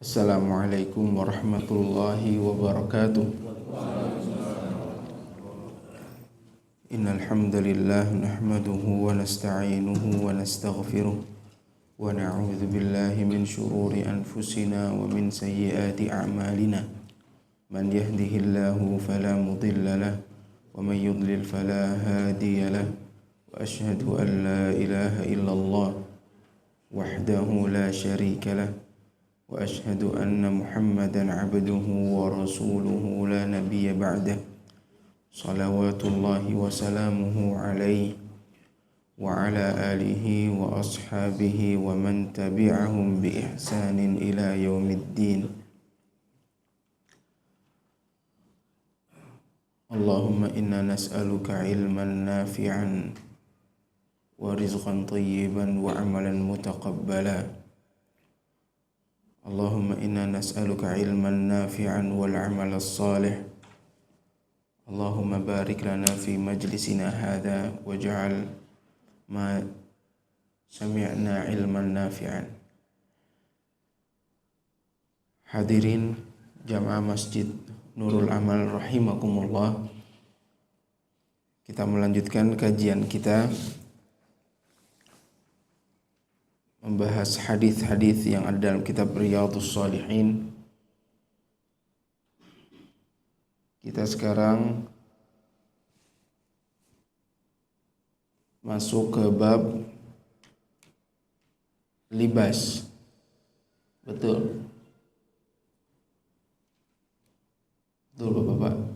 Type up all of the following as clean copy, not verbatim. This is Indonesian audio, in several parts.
Assalamualaikum warahmatullahi wabarakatuh. Innal hamdalillah nahmaduhu wa nasta'inuhu wa nastaghfiruh wa na'udzu billahi min shururi anfusina wa min sayyiati a'malina. Man yahdihillahu fala mudilla lahu wa man yudlil fala hadiya lahu. Wa asyhadu an la ilaha illallah wahdahu la syarika lahu wa asyhadu anna Muhammadan abduhu wa rasuluhu la nabiyya ba'dah. Salawatullahi wa salamuhu alaihi wa ala alihi wa ashabihi wa man tabi'ahum bi ihsanin ila yaumiddin. Allahumma inna nas'aluka ilman nafi'an wa rizqan tayyiban wa amalan mutaqabbala. Allahumma inna nas'aluka ilman nafi'an wal amal as-salih. Allahumma barik lana fi majlisina hadha waj'al ma sami'na ilman nafi'an. Hadirin jamaah Masjid Nurul Amal rahimakumullah. Kita melanjutkan kajian kita membahas hadis-hadis yang ada dalam kitab Riyadhus Shalihin. Kita sekarang masuk ke bab libas. Betul? Betul Bapak-bapak?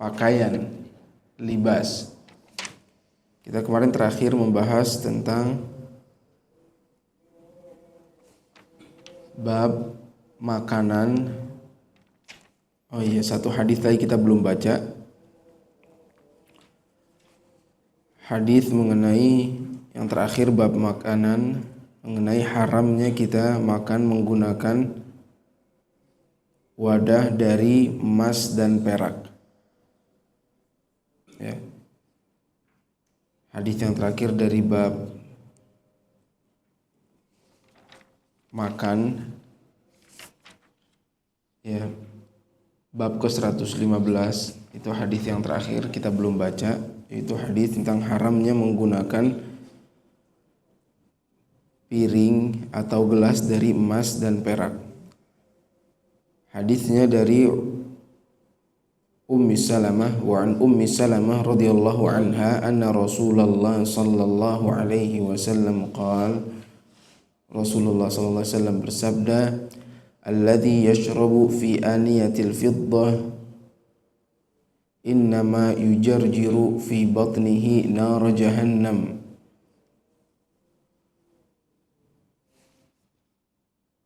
Pakaian, libas. Kita kemarin terakhir membahas tentang bab makanan. Oh iya, satu hadis tadi kita belum baca. Hadis mengenai yang terakhir bab makanan, mengenai haramnya kita makan menggunakan wadah dari emas dan perak. Ya. Hadis yang terakhir dari bab makan, ya, bab ke-115 itu hadis yang terakhir kita belum baca, yaitu hadis tentang haramnya menggunakan piring atau gelas dari emas dan perak. Hadisnya dari Ummi Salamah wa an Ummi Salamah radhiyallahu anha anna Rasulullah sallallahu alaihi wasallam qala, Rasulullah sallallahu alaihi wasallam bersabda, alladzi yashrabu fi aniyatil fiddah innama yujarjiru fi batnihi nar jahannam.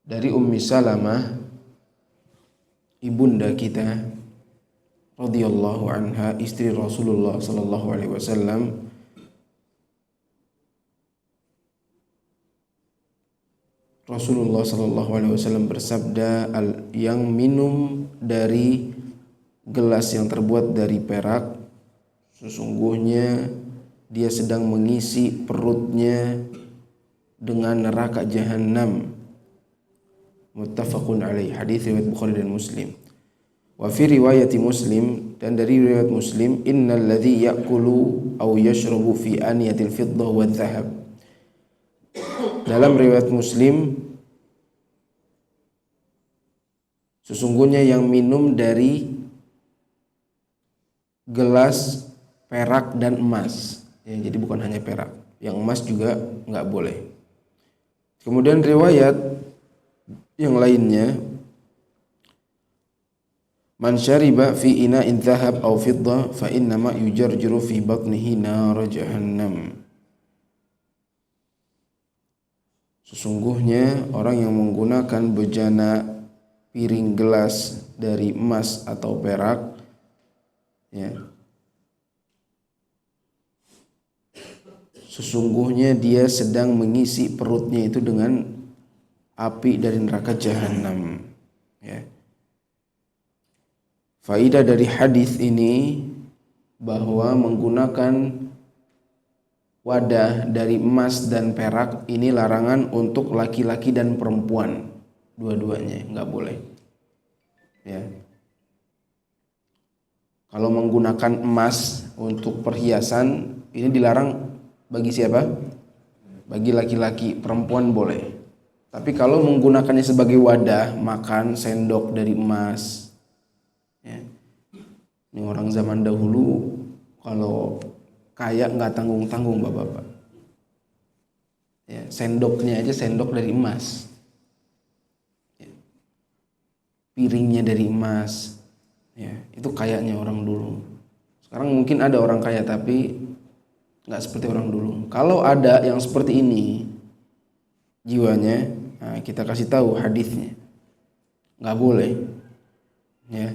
Dari Ummi Salamah, ibunda kita radhiyallahu anha, istri Rasulullah sallallahu alaihi wasallam, Rasulullah sallallahu alaihi wasallam bersabda, yang minum dari gelas yang terbuat dari perak, sesungguhnya dia sedang mengisi perutnya dengan neraka jahanam. Muttafaqun alaih. Hadis riwayat Bukhari dan Muslim. Wa fi riwayati Muslim, dan dari riwayat Muslim, innal ladzi ya'kulu aw yashrabu fi aniyatil fiddah wa dhahab. Dalam riwayat Muslim, sesungguhnya yang minum dari gelas perak dan emas, ya, jadi bukan hanya perak, yang emas juga nggak boleh. Kemudian riwayat yang lainnya, man syariba fi ina'in dhahab aw fiddah fa innama yujarjiru fi batnihi nar jahannam. Sesungguhnya orang yang menggunakan bejana piring gelas dari emas atau perak, ya, sesungguhnya dia sedang mengisi perutnya itu dengan api dari neraka jahanam. Ya. Faidah dari hadis ini bahwa menggunakan wadah dari emas dan perak ini larangan untuk laki-laki dan perempuan, dua-duanya nggak boleh. Ya. Kalau menggunakan emas untuk perhiasan ini dilarang bagi siapa? Bagi laki-laki, perempuan boleh. Tapi kalau menggunakannya sebagai wadah makan, sendok dari emas, ya. Ini orang zaman dahulu kalau kaya nggak tanggung-tanggung bapak-bapak. Ya, sendoknya aja sendok dari emas, ya. Piringnya dari emas, ya. Itu kayaknya orang dulu. Sekarang mungkin ada orang kaya tapi nggak seperti orang dulu. Kalau ada yang seperti ini jiwanya, nah kita kasih tahu hadisnya, nggak boleh, ya.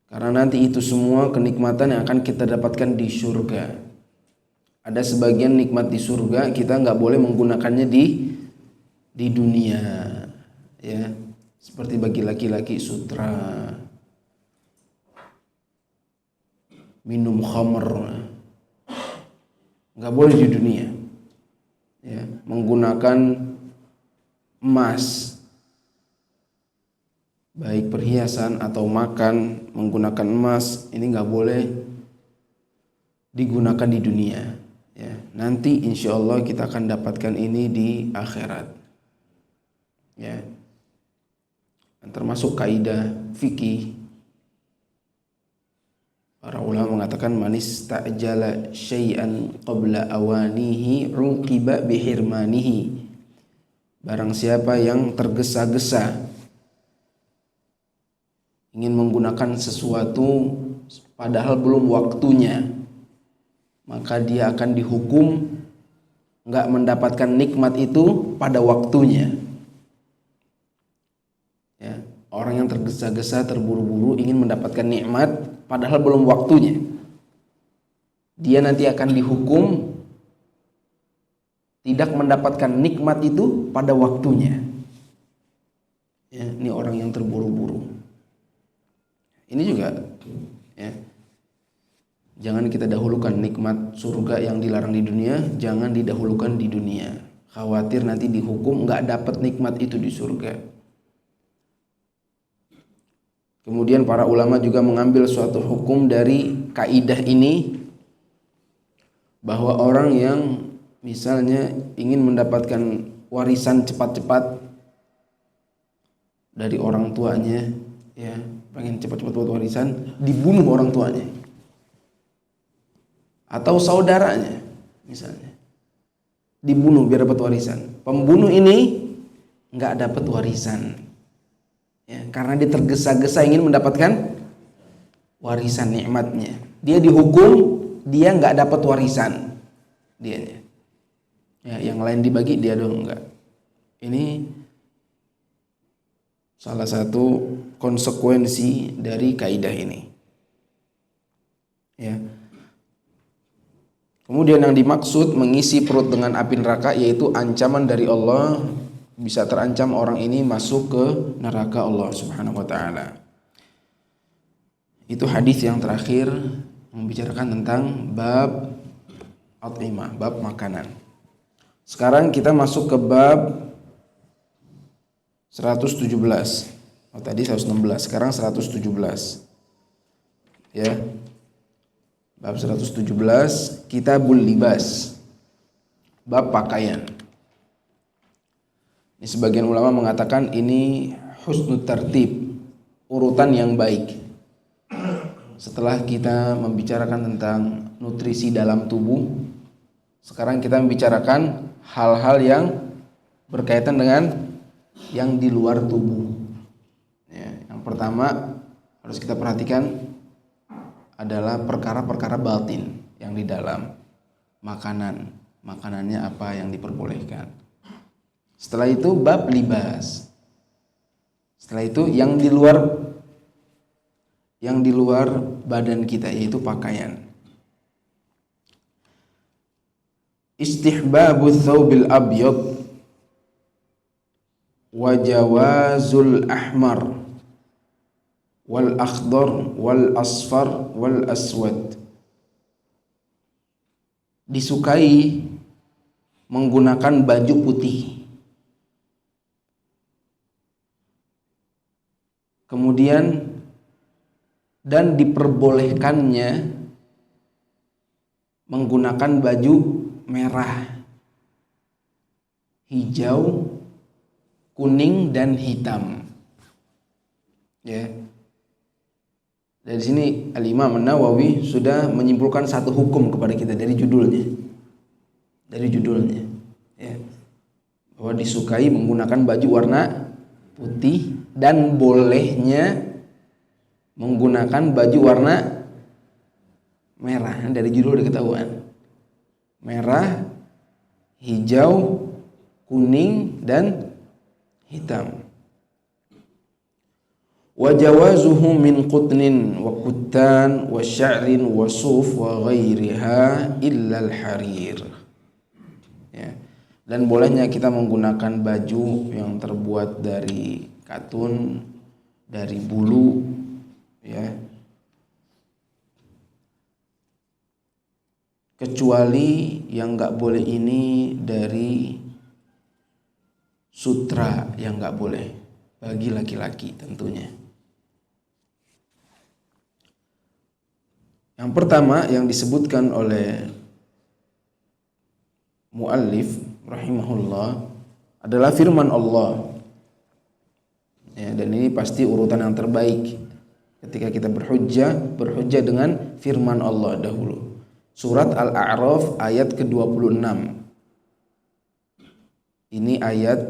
Karena nanti itu semua kenikmatan yang akan kita dapatkan di surga. Ada sebagian nikmat di surga kita nggak boleh menggunakannya di dunia, ya. Seperti bagi laki-laki sutra, minum khamr, nggak boleh di dunia, ya. Menggunakan emas, baik perhiasan atau makan menggunakan emas, ini nggak boleh digunakan di dunia, ya. Nanti insya Allah kita akan dapatkan ini di akhirat, ya. Termasuk kaidah fikih, para ulama mengatakan manis ta'jala syai'an qabla awanihi uqiba bihirmanihi. Barang siapa yang tergesa-gesa ingin menggunakan sesuatu padahal belum waktunya, maka dia akan dihukum nggak mendapatkan nikmat itu pada waktunya, ya. Orang yang tergesa-gesa, terburu-buru ingin mendapatkan nikmat padahal belum waktunya, dia nanti akan dihukum tidak mendapatkan nikmat itu pada waktunya, ya. Ini orang yang terburu-buru. Ini juga, ya, jangan kita dahulukan nikmat surga yang dilarang di dunia, jangan didahulukan di dunia. Khawatir nanti dihukum nggak dapat nikmat itu di surga. Kemudian para ulama juga mengambil suatu hukum dari kaidah ini, bahwa orang yang misalnya ingin mendapatkan warisan cepat-cepat dari orang tuanya, ya, pengen cepat-cepat buat warisan, dibunuh orang tuanya atau saudaranya misalnya, dibunuh biar dapat warisan. Pembunuh ini nggak dapat warisan, ya, karena dia tergesa-gesa ingin mendapatkan warisan nikmatnya. Dia dihukum, dia nggak dapat warisan dianya, ya, yang lain dibagi, dia doang enggak. Ini salah satu konsekuensi dari kaidah ini, ya. Kemudian yang dimaksud mengisi perut dengan api neraka yaitu ancaman dari Allah, bisa terancam orang ini masuk ke neraka Allah Subhanahu wa taala. Itu hadis yang terakhir membicarakan tentang bab at'imah, bab makanan. Sekarang kita masuk ke bab 117. Oh, tadi 116, sekarang 117. Ya. Bab 117, Kitabul Libas. Bab pakaian. Ini sebagian ulama mengatakan ini husnul tartib, urutan yang baik. Setelah kita membicarakan tentang nutrisi dalam tubuh, sekarang kita membicarakan hal-hal yang berkaitan dengan yang di luar tubuh, ya. Yang pertama harus kita perhatikan adalah perkara-perkara batin yang di dalam makanan. Makanannya apa yang diperbolehkan. Setelah itu bab libas. Setelah itu yang di luar badan kita, yaitu pakaian. Istihbabul thawbil abyad wa jawazul ahmar wal akhdar wal asfar wal aswad. disukai menggunakan baju putih. Kemudian dan diperbolehkannya menggunakan baju merah, hijau, kuning dan hitam. Ya. Dari sini Al-Imam An-Nawawi sudah menyimpulkan satu hukum kepada kita dari judulnya. Ya. Bahwa disukai menggunakan baju warna putih dan bolehnya menggunakan baju warna merah. Dari judul udah ketahuan. Merah, hijau, kuning dan hitam. Wa jawazuhu min qutnin wa kuttan wa sya'rin wa suf wa ghairiha illa al-harir. Ya. Dan bolehnya kita menggunakan baju yang terbuat dari katun, dari bulu, ya. Kecuali yang nggak boleh ini dari sutra, yang nggak boleh bagi laki-laki tentunya. Yang pertama yang disebutkan oleh muallif rahimahullah adalah firman Allah. Ya, dan ini pasti urutan yang terbaik ketika kita berhujjah dengan firman Allah dahulu. Surat Al-A'raf ayat ke-26. Ini ayat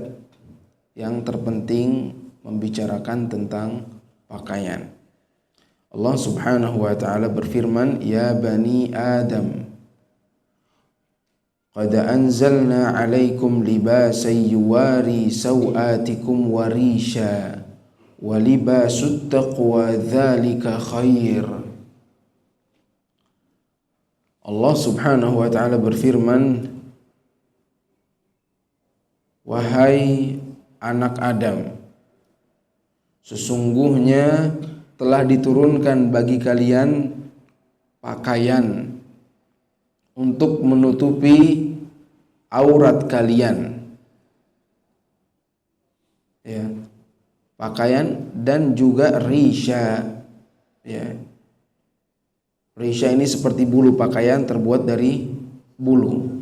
yang terpenting membicarakan tentang pakaian. Allah Subhanahu wa taala berfirman, "Ya bani Adam, qad anzalna 'alaikum libasan yuwari sawatikum wa risha wa libasut taqwa dzalika khair." Allah Subhanahu wa taala berfirman, "Wahai anak Adam, sesungguhnya telah diturunkan bagi kalian pakaian untuk menutupi aurat kalian." Ya. Pakaian dan juga risha. Ya. Risha ini seperti bulu, pakaian terbuat dari bulu.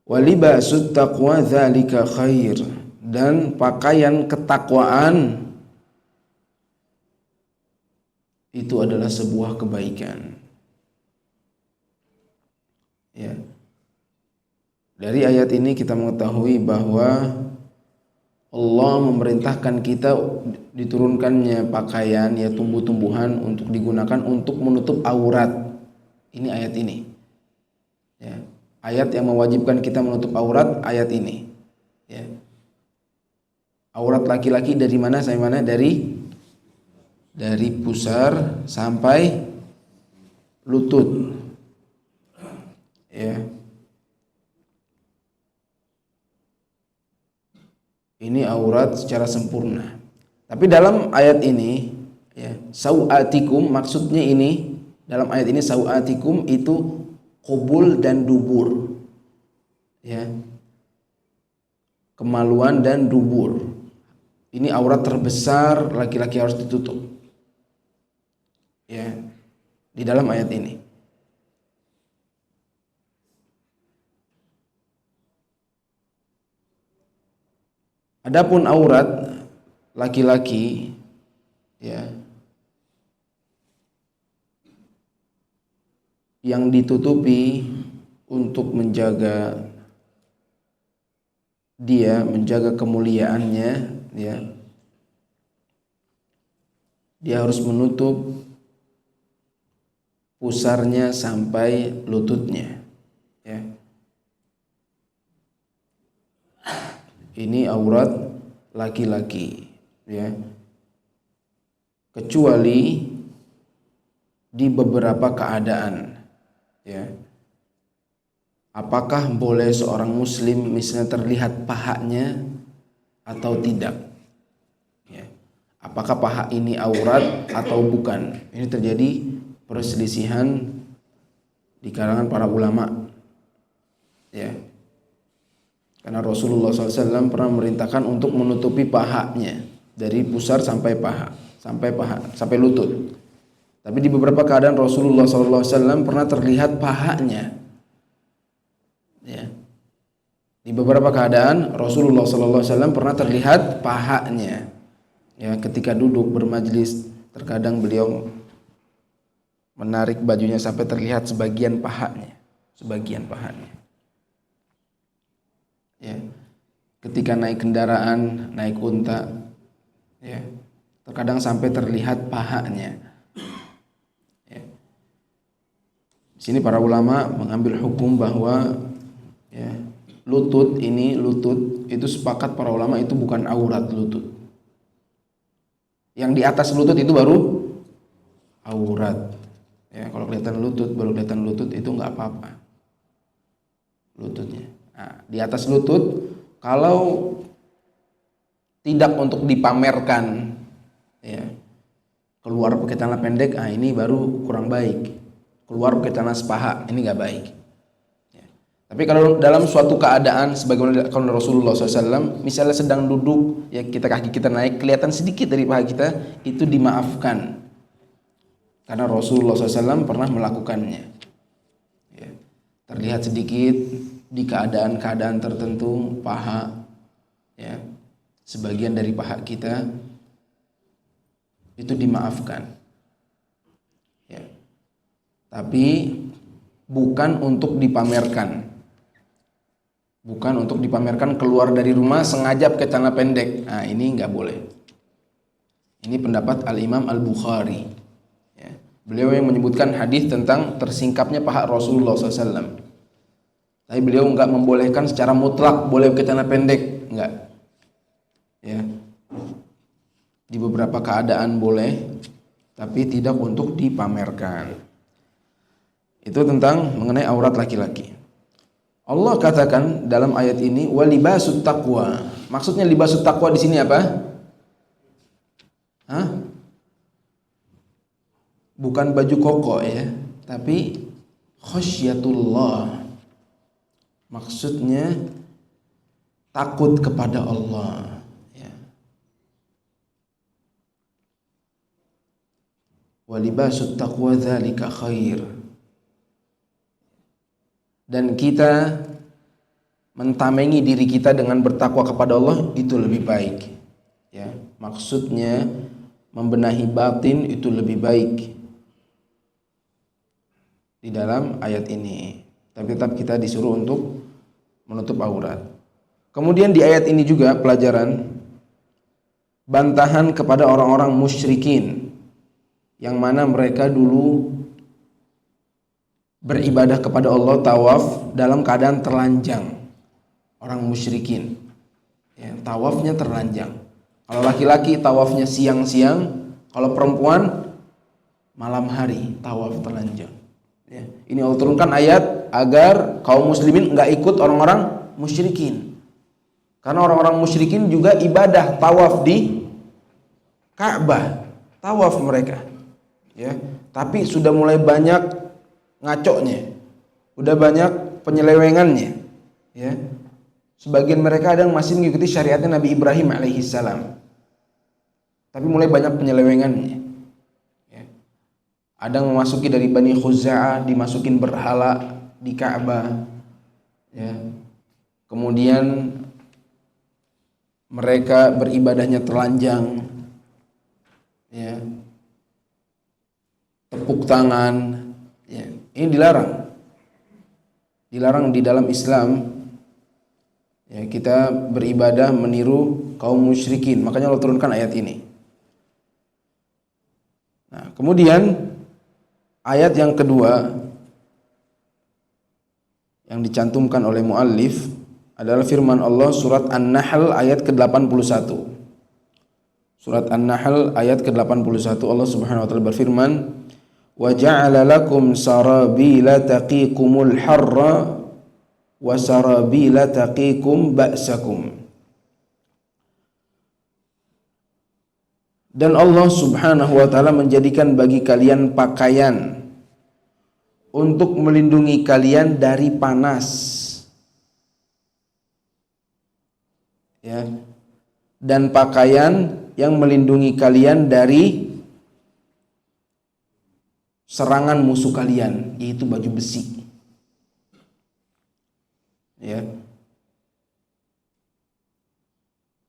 Walibasut taqwa dzalika khair, dan pakaian ketakwaan itu adalah sebuah kebaikan. Ya. Dari ayat ini kita mengetahui bahwa Allah memerintahkan kita diturunkannya pakaian, ya tumbuh-tumbuhan untuk digunakan untuk menutup aurat. Ini ayat ini. Ya. Ayat yang mewajibkan kita menutup aurat, ayat ini. Ya. Aurat laki-laki dari mana sampai mana? Dari pusar sampai lutut. Ya. Ini aurat secara sempurna. Tapi dalam ayat ini, ya, sawatikum, maksudnya ini dalam ayat ini sawatikum itu qubul dan dubur. Ya. Kemaluan dan dubur. Ini aurat terbesar laki-laki harus ditutup. Ya. Di dalam ayat ini. Adapun aurat laki-laki, ya, yang ditutupi untuk menjaga dia, menjaga kemuliaannya, ya, dia harus menutup pusarnya sampai lututnya, ya. Ini aurat laki-laki, ya. Kecuali di beberapa keadaan, ya. Apakah boleh seorang muslim misalnya terlihat pahanya atau tidak? Ya. Apakah paha ini aurat atau bukan? Ini terjadi perselisihan di kalangan para ulama, Ya. Karena Rasulullah SAW pernah memerintahkan untuk menutupi pahanya dari pusar sampai sampai lutut. Tapi di beberapa keadaan Rasulullah SAW pernah terlihat pahanya. Ya. Di beberapa keadaan Rasulullah SAW pernah terlihat pahanya. Ya, ketika duduk bermajlis, terkadang beliau menarik bajunya sampai terlihat sebagian pahanya. Ya. Ketika naik kendaraan, naik unta, ya, terkadang sampai terlihat pahanya. Ya. Di sini para ulama mengambil hukum bahwa ya, lutut itu sepakat para ulama itu bukan aurat lutut. Yang di atas lutut itu baru aurat. Ya, kalau baru kelihatan lutut itu nggak apa-apa. Lututnya. Nah, di atas lutut kalau tidak untuk dipamerkan, ya, keluar pakai celana pendek, ini baru kurang baik. Keluar pakai celana sepaha, ini nggak baik. Ya. Tapi kalau dalam suatu keadaan sebagaimana kalau Rasulullah SAW, misalnya sedang duduk, ya kaki kita naik, kelihatan sedikit dari paha kita, itu dimaafkan. Karena Rasulullah SAW pernah melakukannya. Ya. Terlihat sedikit di keadaan-keadaan tertentu paha, ya, sebagian dari paha kita itu dimaafkan. Ya. Tapi bukan untuk dipamerkan. Bukan untuk dipamerkan keluar dari rumah sengaja pakai celana pendek. Nah, ini nggak boleh. Ini pendapat Al-Imam Al-Bukhari. Ya. Beliau yang menyebutkan hadis tentang tersingkapnya paha Rasulullah SAW. Tapi beliau nggak membolehkan secara mutlak boleh pakai celana pendek, nggak. Ya. Di beberapa keadaan boleh, tapi tidak untuk dipamerkan. Itu tentang mengenai aurat laki-laki. Allah katakan dalam ayat ini walibasut taqwa. Maksudnya libasut taqwa di sini apa? Bukan baju koko ya, tapi khasyatullah. Maksudnya takut kepada Allah. Ya. Walibasut taqwa dzalika khair. Dan kita mentamengi diri kita dengan bertakwa kepada Allah itu lebih baik. Ya, maksudnya membenahi batin itu lebih baik di dalam ayat ini. Tapi tetap kita disuruh untuk menutup aurat. Kemudian di ayat ini juga pelajaran bantahan kepada orang-orang musyrikin yang mana mereka dulu beribadah kepada Allah tawaf dalam keadaan telanjang. Orang musyrikin ya, tawafnya telanjang. Kalau laki-laki tawafnya siang-siang, kalau perempuan malam hari tawaf telanjang ya. Ini Allah turunkan ayat agar kaum muslimin enggak ikut orang-orang musyrikin. Karena orang-orang musyrikin juga ibadah tawaf di Ka'bah, tawaf mereka ya. Tapi sudah mulai banyak ngaconya, udah banyak penyelewengannya ya. Sebagian mereka ada yang masih mengikuti syariatnya Nabi Ibrahim alaihissalam, tapi mulai banyak penyelewengannya ya. Ada yang memasuki dari Bani Khuza'ah, dimasukin berhala di Ka'bah ya. Kemudian mereka beribadahnya telanjang ya, tepuk tangan ya. Ini dilarang di dalam Islam ya, kita beribadah meniru kaum musyrikin. Makanya Allah turunkan ayat ini. Nah, kemudian ayat yang kedua yang dicantumkan oleh muallif adalah firman Allah surat An-Nahl ayat ke-81. Surat An-Nahl ayat ke-81 Allah Subhanahu wa taala berfirman, "Wa ja'ala lakum sarabila taqikumul harra wa sarabila taqikum ba'sakum." Dan Allah Subhanahu wa taala menjadikan bagi kalian pakaian untuk melindungi kalian dari panas ya, dan pakaian yang melindungi kalian dari serangan musuh kalian, yaitu baju besi. Ya.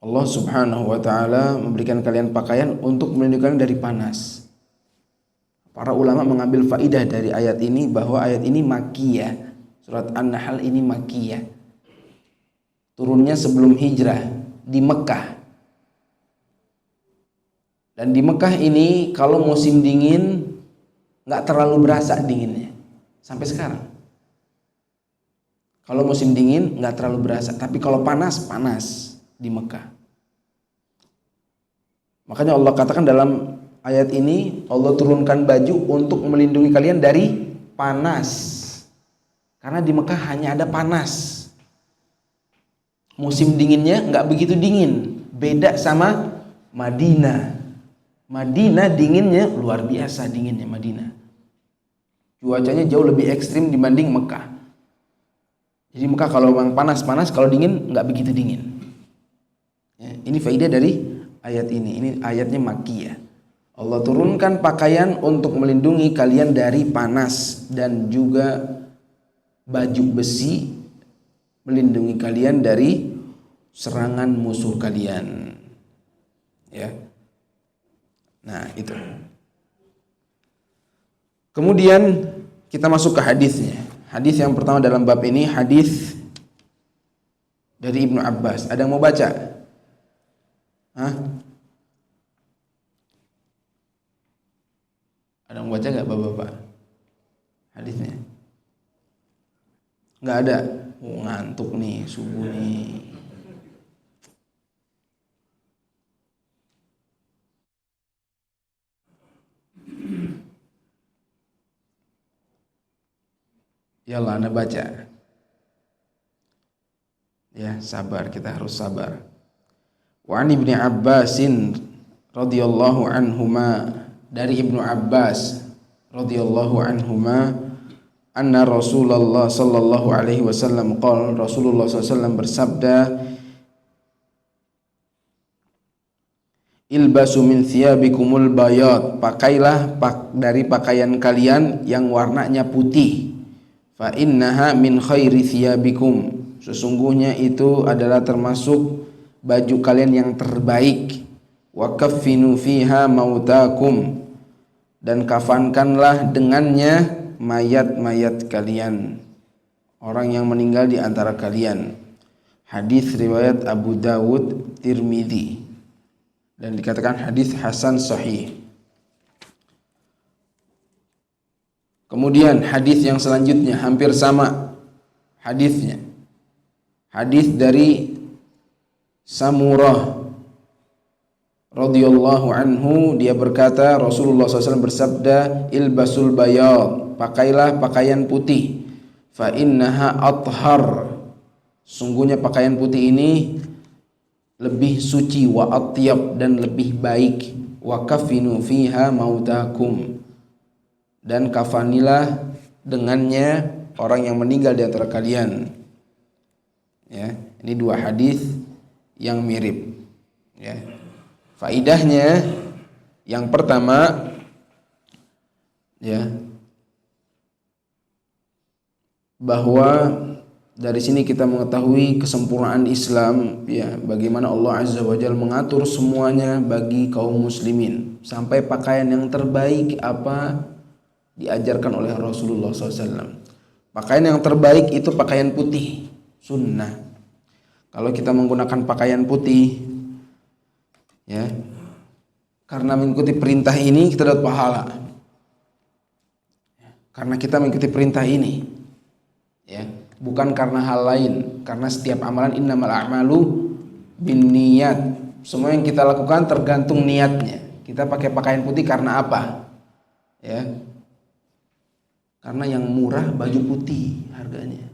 Allah Subhanahu wa taala memberikan kalian pakaian untuk melindungi kalian dari panas. Para ulama mengambil faidah dari ayat ini bahwa ayat ini makkiyah. Surat An-Nahl ini makkiyah. Turunnya sebelum hijrah di Mekah. Dan di Mekah ini kalau musim dingin nggak terlalu berasa dinginnya sampai sekarang. Kalau musim dingin nggak terlalu berasa, tapi kalau panas di Mekah. Makanya Allah katakan dalam ayat ini, Allah turunkan baju untuk melindungi kalian dari panas. Karena di Mekah hanya ada panas. Musim dinginnya nggak begitu dingin, beda sama Madinah. Madinah dinginnya luar biasa, dinginnya Madinah. Cuacanya jauh lebih ekstrim dibanding Mekah. Jadi Mekah kalau memang panas, kalau dingin nggak begitu dingin. Ya, ini faedah dari ayat ini. Ini ayatnya makkiyah. Allah turunkan pakaian untuk melindungi kalian dari panas dan juga baju besi melindungi kalian dari serangan musuh kalian. Ya. Nah, itu. Kemudian kita masuk ke hadisnya. Hadis yang pertama dalam bab ini hadis dari Ibnu Abbas. Ada yang mau baca? Hah? Ada yang mau baca nggak bapak-bapak? Hadisnya? Nggak ada. Oh, ngantuk nih subuh nih. Yalah, Anda baca. Ya, sabar, kita harus sabar. Wa an Ibnu Abbasin radhiyallahu anhuma, dari Ibnu Abbas radhiyallahu anhuma, anna Rasulullah sallallahu alaihi wasallam qala, Rasulullah sallallahu alaihi wasallam bersabda, ilbasu min thiyabikumul bayad, pakailah dari pakaian kalian yang warnanya putih. Fa innaha min khairi thiyabikum, sesungguhnya itu adalah termasuk baju kalian yang terbaik. Wa kaffinu fiha mautakum, dan kafankanlah dengannya mayat-mayat kalian, orang yang meninggal di antara kalian. Hadis riwayat Abu Dawud, Tirmidzi, dan dikatakan hadis hasan sahih. Kemudian hadis yang selanjutnya hampir sama hadisnya. Hadis dari Samurah radhiyallahu anhu, dia berkata Rasulullah SAW bersabda, ilbasul bayad, pakailah pakaian putih. Fa innaha athhar, sungguhnya pakaian putih ini lebih suci, wa atyab, dan lebih baik. Wa kafinu fiha mautakum, dan kafanilah dengannya orang yang meninggal di antara kalian. Ya, ini dua hadis yang mirip. Ya. Faidahnya yang pertama, ya, bahwa dari sini kita mengetahui kesempurnaan Islam, ya, bagaimana Allah Azza wa Jalla mengatur semuanya bagi kaum muslimin, sampai pakaian yang terbaik apa diajarkan oleh Rasulullah SAW. Pakaian yang terbaik itu pakaian putih, sunnah. Kalau kita menggunakan pakaian putih, ya, karena mengikuti perintah ini kita dapat pahala. Karena kita mengikuti perintah ini, ya, bukan karena hal lain. Karena setiap amalan innamal a'malu binniyat. Semua yang kita lakukan tergantung niatnya. Kita pakai pakaian putih karena apa? Ya. Karena yang murah baju putih harganya.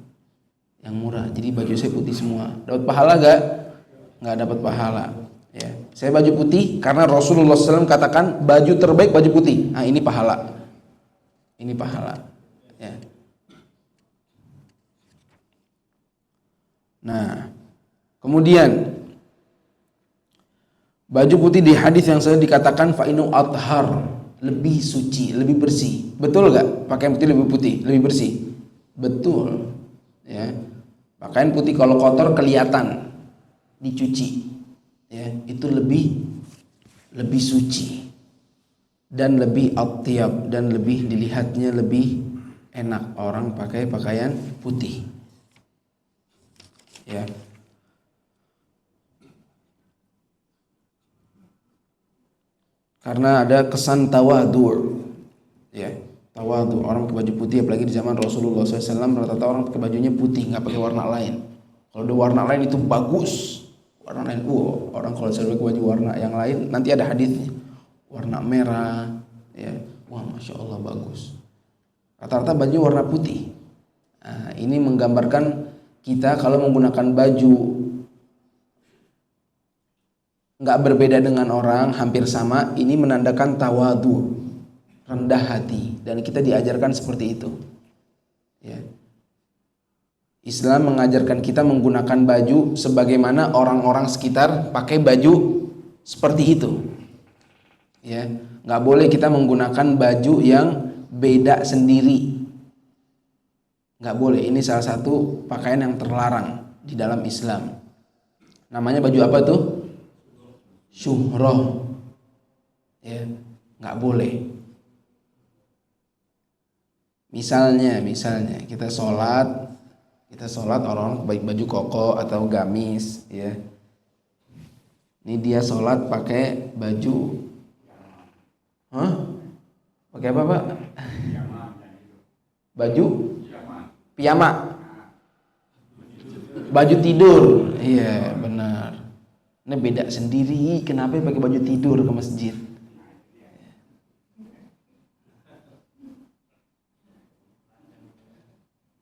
Yang murah. Jadi baju saya putih semua. Dapat pahala gak? Gak dapat pahala. Ya. Saya baju putih karena Rasulullah SAW katakan baju terbaik baju putih. Nah, ini pahala. Ini pahala. Ya. Nah, kemudian Baju putih di hadis yang saya dikatakan fa'inu athhar, lebih suci, lebih bersih. Betul gak? Pakaian putih lebih putih, lebih bersih? Betul. Ya. Pakaian putih kalau kotor kelihatan, dicuci, ya, itu lebih suci dan lebih atyab dan lebih dilihatnya lebih enak orang pakai pakaian putih. Ya. Karena ada kesan tawadhu. Ya, tawadhu. Orang pakai baju putih, apalagi di zaman Rasulullah SAW, rata-rata orang pakai bajunya putih, nggak pakai warna lain. Kalau ada warna lain itu bagus. Warna lain, orang kalau saya pakai baju warna yang lain, nanti ada hadisnya. Warna merah, ya, wah masya Allah bagus. Rata-rata baju warna putih. Nah, ini menggambarkan kita kalau menggunakan baju nggak berbeda dengan orang, hampir sama, ini menandakan tawadhu, rendah hati, dan kita diajarkan seperti itu. Ya. Islam mengajarkan kita menggunakan baju sebagaimana orang-orang sekitar pakai baju seperti itu. Ya, nggak boleh kita menggunakan baju yang beda sendiri. Nggak boleh. Ini salah satu pakaian yang terlarang di dalam Islam. Namanya baju apa tuh? Syuhroh. Ya, nggak boleh. Misalnya kita sholat orang pakai baju koko atau gamis, ya. Ini dia sholat pakai baju, pakai apa Pak? Baju piyama, baju tidur, iya benar. Ini beda sendiri. Kenapa pakai baju tidur ke masjid?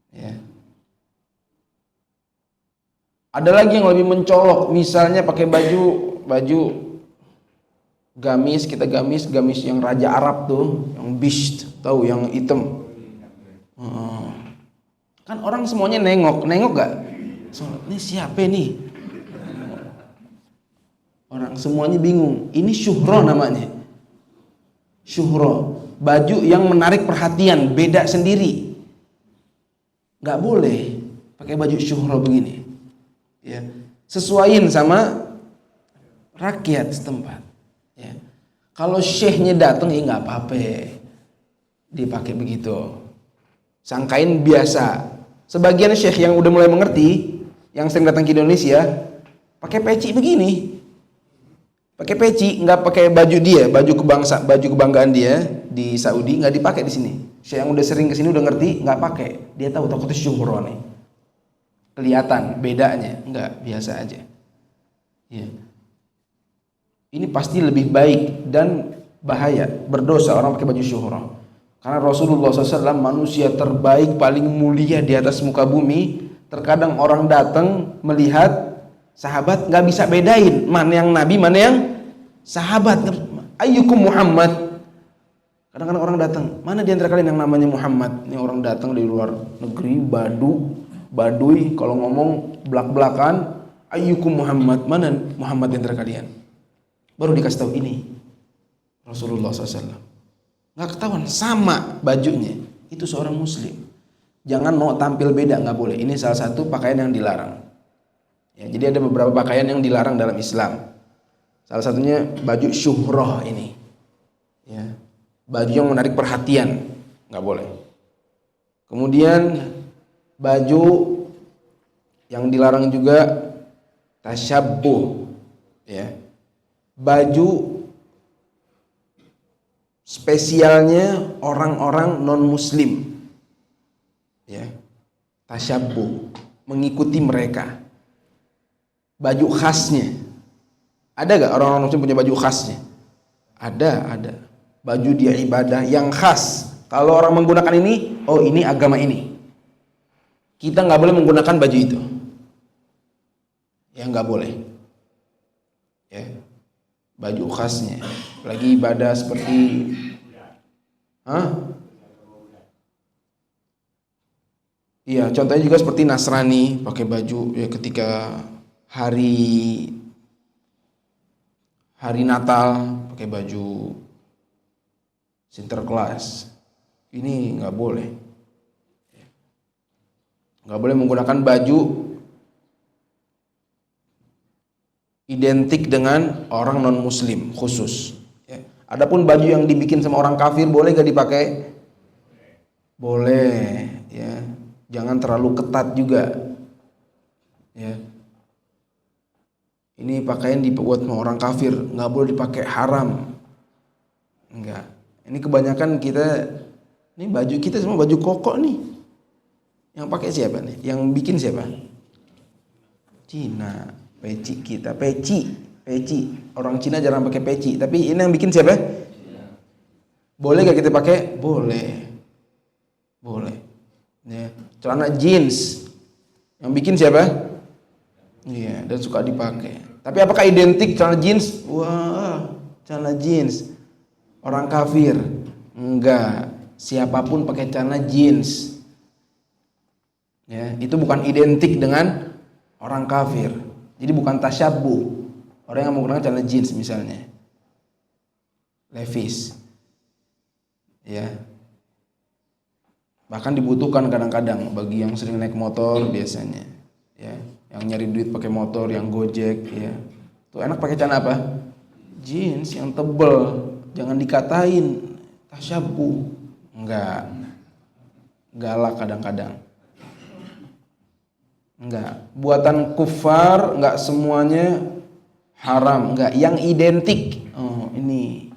Ya. Ada lagi yang lebih mencolok, misalnya pakai baju gamis, kita gamis yang Raja Arab tuh, yang bish, tahu yang hitam. Kan orang semuanya nengok gak? Ini siapa nih? Orang semuanya bingung. Ini syuhroh namanya. Syuhroh, baju yang menarik perhatian, beda sendiri. Gak boleh pakai baju syuhroh begini. Ya, sesuaiin sama rakyat setempat. Ya. Kalau syekhnya datang, ya nggak apa-apa, dipakai begitu. Sangkain biasa. Sebagian syekh yang udah mulai mengerti, yang sering datang ke Indonesia, pakai peci begini. Pakai peci, nggak pakai baju dia, baju kebanggaan dia di Saudi nggak dipakai di sini. Syekh yang udah sering kesini udah ngerti, nggak pakai. Dia tahu takutnya syuhroh nih. Kelihatan bedanya, enggak, biasa aja. Ya. Ini pasti lebih baik dan bahaya, berdosa orang pakai baju syuhroh. Karena Rasulullah SAW manusia terbaik, paling mulia di atas muka bumi. Terkadang orang datang melihat sahabat nggak bisa bedain mana yang Nabi, mana yang sahabat. Ayyukum Muhammad. Kadang-kadang orang datang, mana di antara kalian yang namanya Muhammad? Ini orang datang dari luar negeri, Baduy, kalau ngomong belak-belakan, ayyukum Muhammad, mana Muhammad di antara kalian? Baru dikasih tahu ini Rasulullah SAW. Nggak ketahuan, sama bajunya. Itu seorang muslim. Jangan mau tampil beda, nggak boleh. Ini salah satu pakaian yang dilarang. Ya, jadi ada beberapa pakaian yang dilarang dalam Islam. Salah satunya baju syuhroh ini. Ya, baju yang menarik perhatian, nggak boleh. Kemudian baju yang dilarang juga tasyabbuh, ya. Baju spesialnya orang-orang non-muslim, ya. Tasyabbuh, mengikuti mereka. Baju khasnya. Ada gak orang-orang muslim punya baju khasnya? Ada. Baju dia ibadah yang khas. Kalau orang menggunakan ini, oh ini agama ini. Kita nggak boleh menggunakan baju itu. Ya nggak boleh. Ya. Baju khasnya. Lagi ibadah seperti, iya, contohnya juga seperti Nasrani pakai baju ya ketika hari hari Natal pakai baju Sinterklas, ini nggak boleh. Nggak boleh menggunakan baju identik dengan orang non muslim khusus. Adapun baju yang dibikin sama orang kafir boleh gak dipakai? Boleh, ya. Jangan terlalu ketat juga. Ya. Ini pakaian dibuat sama orang kafir, nggak boleh dipakai, haram. Enggak. Ini kebanyakan kita, ini baju kita semua baju koko nih. Yang pakai siapa nih? Yang bikin siapa? Cina. Peci kita, peci. Orang Cina jarang pakai peci, tapi ini yang bikin siapa? Boleh gak kita pakai? Boleh. Ya. Celana jeans, yang bikin siapa? Iya, dan suka dipakai. Tapi apakah identik celana jeans? Wah, celana jeans orang kafir? Enggak. Siapapun pakai celana jeans, ya, itu bukan identik dengan orang kafir. Jadi bukan tasyabbuh. Orang yang menggunakan celana jeans misalnya Levi's, ya, bahkan dibutuhkan kadang-kadang bagi yang sering naik motor biasanya, ya, yang nyari duit pakai motor, yang Gojek, ya, tuh enak pakai celana apa? Jeans yang tebel. Jangan dikatain tasyabbuh. Enggak, galak kadang-kadang. Enggak, buatan kufar enggak semuanya haram, enggak, yang identik. Oh, ini.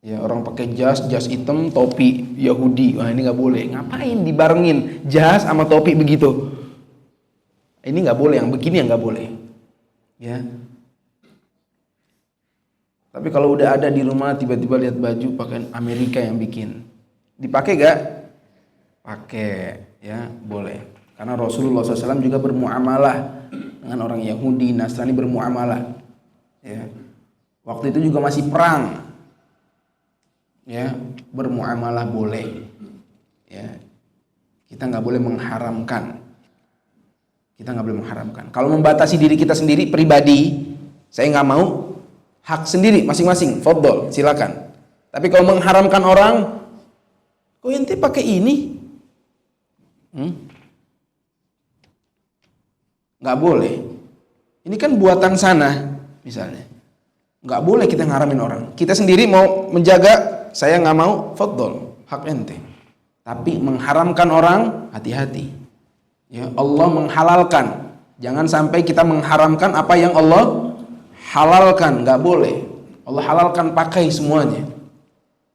Ya, orang pakai jas hitam, topi Yahudi. Wah, ini enggak boleh. Ngapain dibarengin jas sama topi begitu? Ini enggak boleh, yang begini yang enggak boleh. Ya. Tapi kalau udah ada di rumah tiba-tiba lihat baju pakaian Amerika yang bikin, dipakai gak? Pakai, ya, boleh. Karena Rasulullah SAW juga bermuamalah dengan orang Yahudi, Nasrani, bermuamalah. Ya. Waktu itu juga masih perang. Ya, bermuamalah boleh. Ya. Kita nggak boleh mengharamkan. Kalau membatasi diri kita sendiri pribadi, saya nggak mau, hak sendiri masing-masing, fadhol, silakan. Tapi kalau mengharamkan orang, kok ente pakai ini? Nggak boleh. Ini kan buatan sana, misalnya. Nggak boleh kita ngaramin orang. Kita sendiri mau menjaga, saya nggak mau, fadhol, hak ente. Tapi mengharamkan orang, hati-hati. Ya, Allah menghalalkan. Jangan sampai kita mengharamkan apa yang Allah halalkan, nggak boleh. Allah halalkan, pakai semuanya.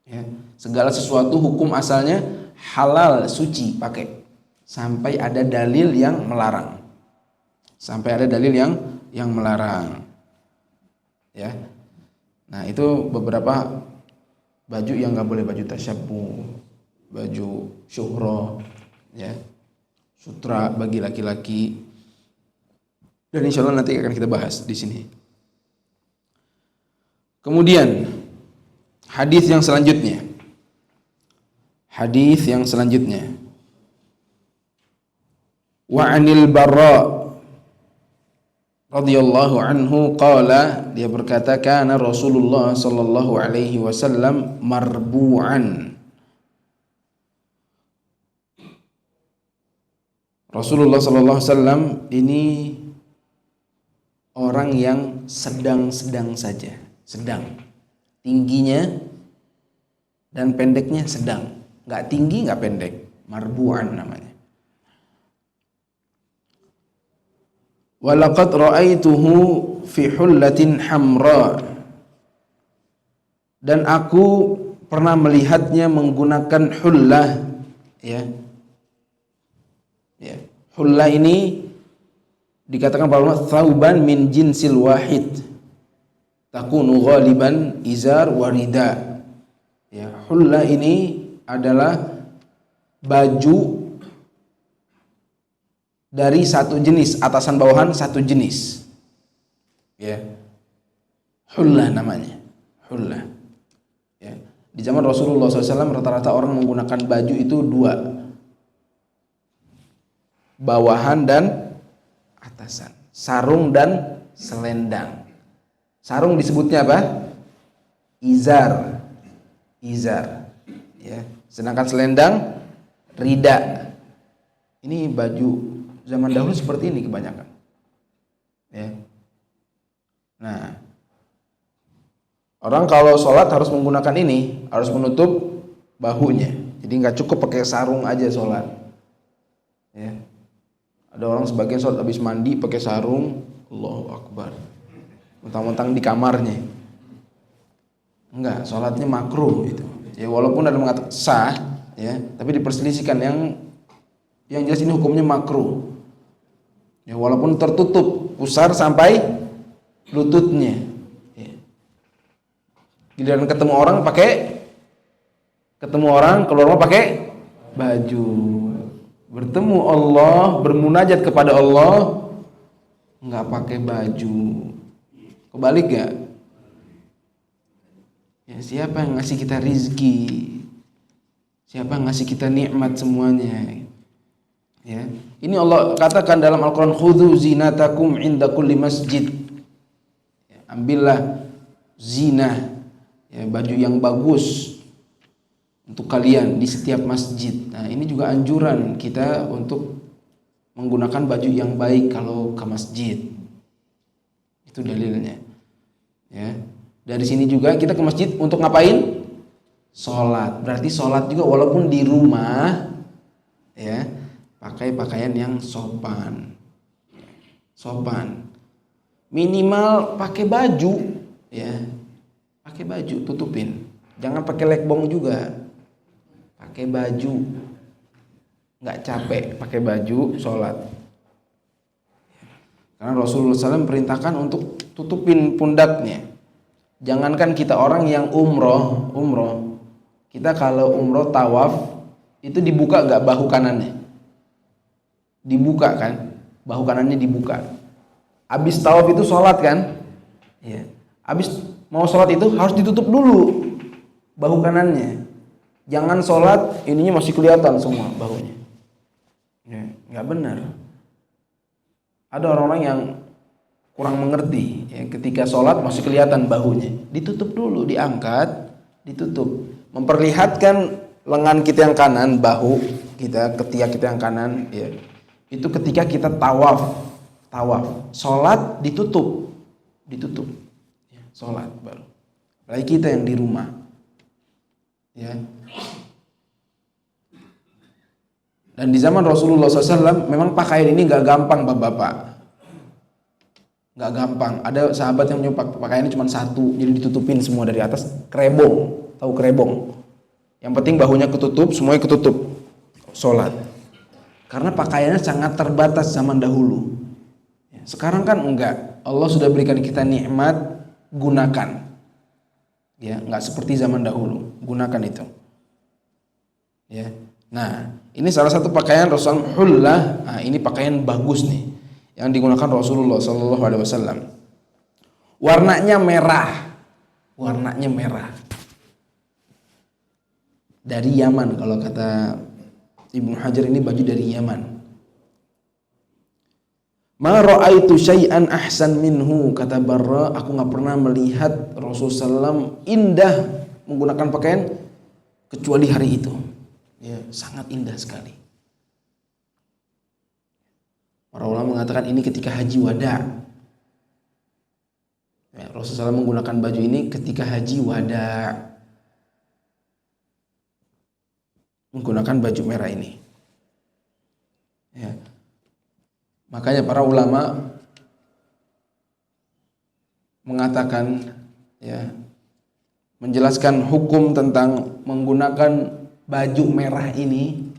Ya, segala sesuatu hukum asalnya halal, suci, pakai. Sampai ada dalil yang melarang. Ya. Nah, itu beberapa baju yang nggak boleh, baju tasyabbuh, baju syuhroh, ya, sutra bagi laki-laki. Dan insya Allah nanti akan kita bahas di sini. Kemudian hadis yang selanjutnya. Wa 'anil Barra radhiyallahu anhu qala, dia berkata, kana Rasulullah sallallahu alaihi wasallam marbu'an. Rasulullah sallallahu alaihi wasallam ini orang yang sedang-sedang saja, sedang. Tingginya dan pendeknya sedang. Enggak tinggi, enggak pendek. Marbu'an namanya. Walaqad ra'aituhu fi hullatin hamra, dan aku pernah melihatnya menggunakan hullah, ya. Ya, hullah ini dikatakan para ulama thauban min jinsil wahid, takunu ghaliban izar warida. Ya, hullah ini adalah baju dari satu jenis, atasan bawahan satu jenis. Ya. Hullah namanya. Hullah. Ya. Di zaman Rasulullah SAW rata-rata orang menggunakan baju itu dua, bawahan dan atasan, sarung dan selendang. Sarung disebutnya apa? Izar. Izar. Ya. Sedangkan selendang rida. Ini baju zaman dahulu seperti ini kebanyakan. Ya. Nah, orang kalau sholat harus menggunakan ini, harus menutup bahunya. Jadi nggak cukup pakai sarung aja sholat. Ya. Ada orang sebagian sholat habis mandi pakai sarung, Allahu Akbar. Mentang-mentang di kamarnya. Enggak, sholatnya makruh itu. Ya walaupun ada mengatakan sah, ya, tapi diperselisihkan yang jelas ini hukumnya makruh. Ya walaupun tertutup pusar sampai lututnya. Ya. Giliran ketemu orang keluar rumah pakai baju. Bertemu Allah, bermunajat kepada Allah, nggak pakai baju. Kebalik gak? Ya, siapa yang ngasih kita rizki? Siapa yang ngasih kita nikmat semuanya? Ya, ini Allah katakan dalam Al-Quran, khudhu zinatakum inda kulli masjid. Ya, ambillah zina, ya, baju yang bagus untuk kalian di setiap masjid. Nah, ini juga anjuran kita untuk menggunakan baju yang baik kalau ke masjid. Itu dalilnya. Ya. Dari sini juga kita ke masjid untuk ngapain? Sholat. Berarti sholat juga walaupun di rumah, ya, pakai pakaian yang sopan. Sopan. Minimal pakai baju, ya. Pakai baju, tutupin. Jangan pakai lekbong juga. Pakai baju, nggak capek pakai baju sholat. Karena Rasulullah SAW perintahkan untuk tutupin pundaknya. Jangankan kita orang yang umroh, kita kalau umroh tawaf itu dibuka nggak bahu kanannya? Dibuka kan? Bahu kanannya dibuka. Abis tawaf itu sholat kan? Ya. Abis mau sholat itu harus ditutup dulu bahu kanannya. Jangan sholat ininya masih kelihatan semua bahunya. Ya, nggak benar. Ada orang-orang yang kurang mengerti, ya, ketika sholat masih kelihatan bahunya. Ditutup dulu, diangkat, ditutup. Memperlihatkan lengan kita yang kanan, bahu kita, ketiak kita yang kanan, ya. Itu ketika kita tawaf. Sholat ditutup. Ya, sholat baru. Apalagi kita yang di rumah. Ya. Dan di zaman Rasulullah SAW memang pakaian ini nggak gampang, bapak-bapak. Nggak gampang. Ada sahabat yang punya pakaiannya cuma satu, jadi ditutupin semua dari atas. Krebong, tahu krebong? Yang penting bahunya ketutup, semuanya ketutup. Sholat. Karena pakaiannya sangat terbatas zaman dahulu. Sekarang kan enggak. Allah sudah berikan kita nikmat, gunakan. Ya, nggak seperti zaman dahulu. Gunakan itu. Ya. Nah, ini salah satu pakaian Rasulullah hullah. Nah, ini pakaian bagus nih yang digunakan Rasulullah Sallallahu Alaihi Wasallam. Warnanya merah. Dari Yaman kalau kata Ibnu Hajar, ini baju dari Yaman. Ma ra'aitu syai'an ahsan minhu, kata Barra, aku nggak pernah melihat Rasulullah SAW indah menggunakan pakaian kecuali hari itu. Ya, sangat indah sekali. Para ulama mengatakan ini ketika haji wada. Ya, Rasulullah SAW menggunakan baju ini ketika haji wada, menggunakan baju merah ini. Ya. Makanya para ulama mengatakan, ya, menjelaskan hukum tentang menggunakan baju merah ini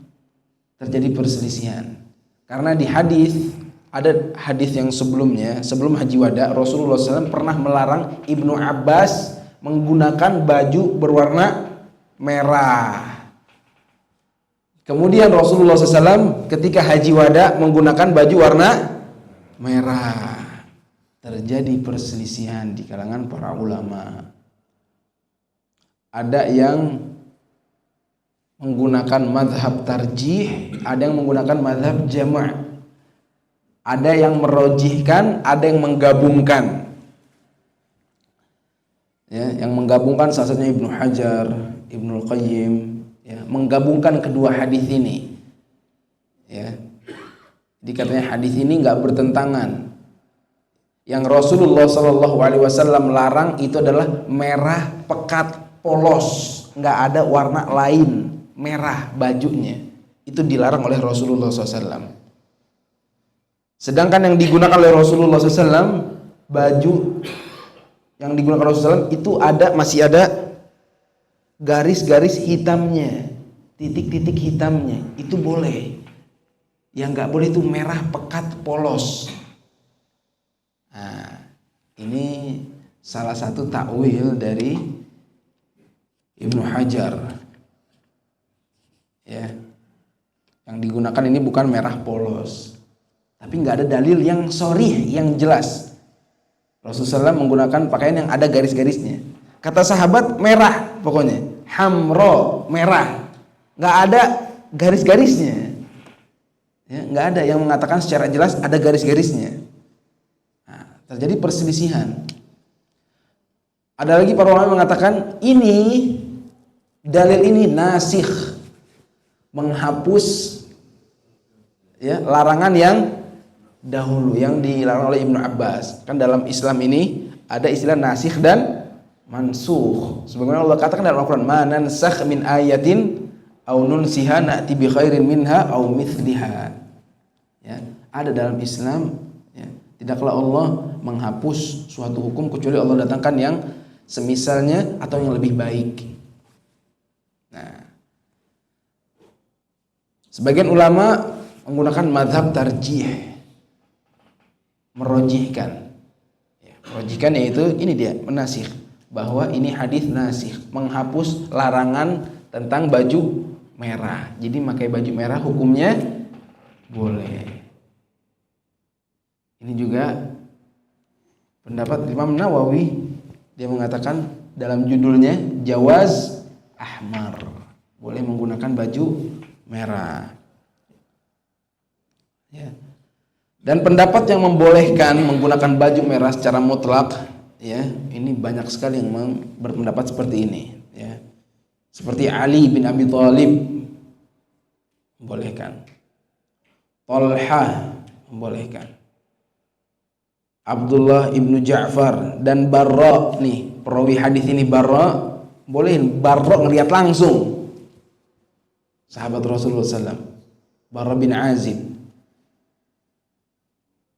terjadi perselisihan. Karena di hadis, ada hadis yang sebelumnya, sebelum haji wada, Rasulullah SAW pernah melarang Ibnu Abbas menggunakan baju berwarna merah. Kemudian Rasulullah SAW ketika haji wada menggunakan baju warna merah. Terjadi perselisihan di kalangan para ulama. Ada yang menggunakan mazhab tarjih, ada yang menggunakan mazhab jama'. Ada yang merojihkan, ada yang menggabungkan. ya, yang menggabungkan salah satunya Ibnu Hajar, Ibnu Qayyim, ya, menggabungkan kedua hadis ini, ya. Jadi katanya hadis ini nggak bertentangan. Yang Rasulullah Shallallahu Alaihi Wasallam larang itu adalah merah pekat polos, nggak ada warna lain, merah bajunya, itu dilarang oleh Rasulullah SAW. Sedangkan yang digunakan oleh Rasulullah SAW, baju yang digunakan Rasulullah SAW itu masih ada garis-garis hitamnya, titik-titik hitamnya, itu boleh. Yang nggak boleh itu merah pekat polos. Nah, ini salah satu takwil dari Ibnu Hajar, ya. Yang digunakan ini bukan merah polos, tapi nggak ada dalil yang sharih, yang jelas. Rasulullah SAW menggunakan pakaian yang ada garis-garisnya. Kata sahabat merah, pokoknya hamro, merah, nggak ada garis-garisnya. Ya, nggak ada yang mengatakan secara jelas ada garis-garisnya. Nah, terjadi perselisihan. Ada lagi para ulama mengatakan ini dalil ini nasikh, menghapus, ya, larangan yang dahulu yang dilarang oleh Ibnu Abbas. Kan dalam Islam ini ada istilah nasikh dan mansukh. Sebagaimana Allah katakan dalam Al-Qur'an, "Ma nansakh min ayatin aw nunsiha na'ti bi khairin minha aw mithliha." Ya, ada dalam Islam, ya, tidaklah Allah menghapus suatu hukum kecuali Allah datangkan yang semisalnya atau yang lebih baik. Nah, sebagian ulama menggunakan mazhab tarjih, merojihkan. Ya, merojihkan yaitu ini dia menasikh, bahwa ini hadis nasikh, menghapus larangan tentang baju merah. Jadi pakai baju merah hukumnya boleh. Ini juga pendapat Imam Nawawi. Dia mengatakan dalam judulnya jawaz ahmar, boleh menggunakan baju merah. Ya. Dan pendapat yang membolehkan menggunakan baju merah secara mutlak, ya, ini banyak sekali yang berpendapat seperti ini, ya. Seperti Ali bin Abi Thalib membolehkan, Talha membolehkan, Abdullah ibnu Ja'far dan Barra, nih perawi hadis ini Barra, bolehin. Barra ngelihat langsung sahabat Rasulullah SAW, Barra bin Azib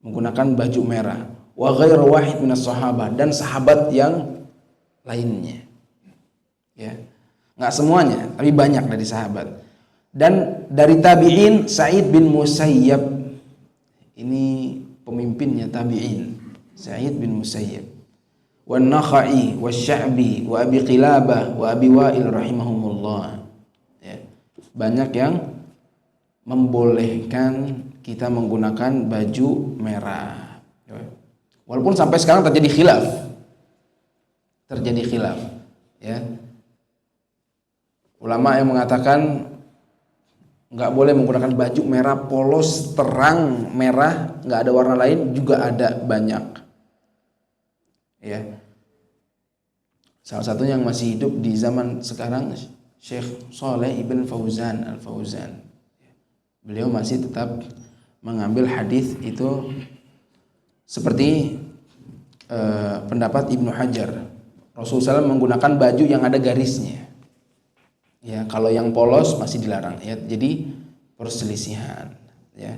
menggunakan baju merah. Wa ghairu wahid minas sahabah, dan sahabat yang lainnya, ya, nggak semuanya tapi banyak dari sahabat. Dan dari tabi'in Sa'id bin Musayyab, ini pemimpinnya tabi'in, Sa'id bin Musayyab, wa Nakhai wa Sya'bi wa Abi Qilabah wa Abi Wa'il rahimahumullah, ya. Banyak yang membolehkan kita menggunakan baju merah, walaupun sampai sekarang terjadi khilaf, ya. Ulama yang mengatakan nggak boleh menggunakan baju merah polos terang merah, nggak ada warna lain, juga ada banyak, ya. Salah satunya yang masih hidup di zaman sekarang, Syekh Shalih Ibn Fauzan Al-Fauzan. Beliau masih tetap mengambil hadis itu seperti pendapat Ibnu Hajar. Rasulullah SAW menggunakan baju yang ada garisnya, ya. Kalau yang polos masih dilarang, ya. Jadi perselisihan, ya.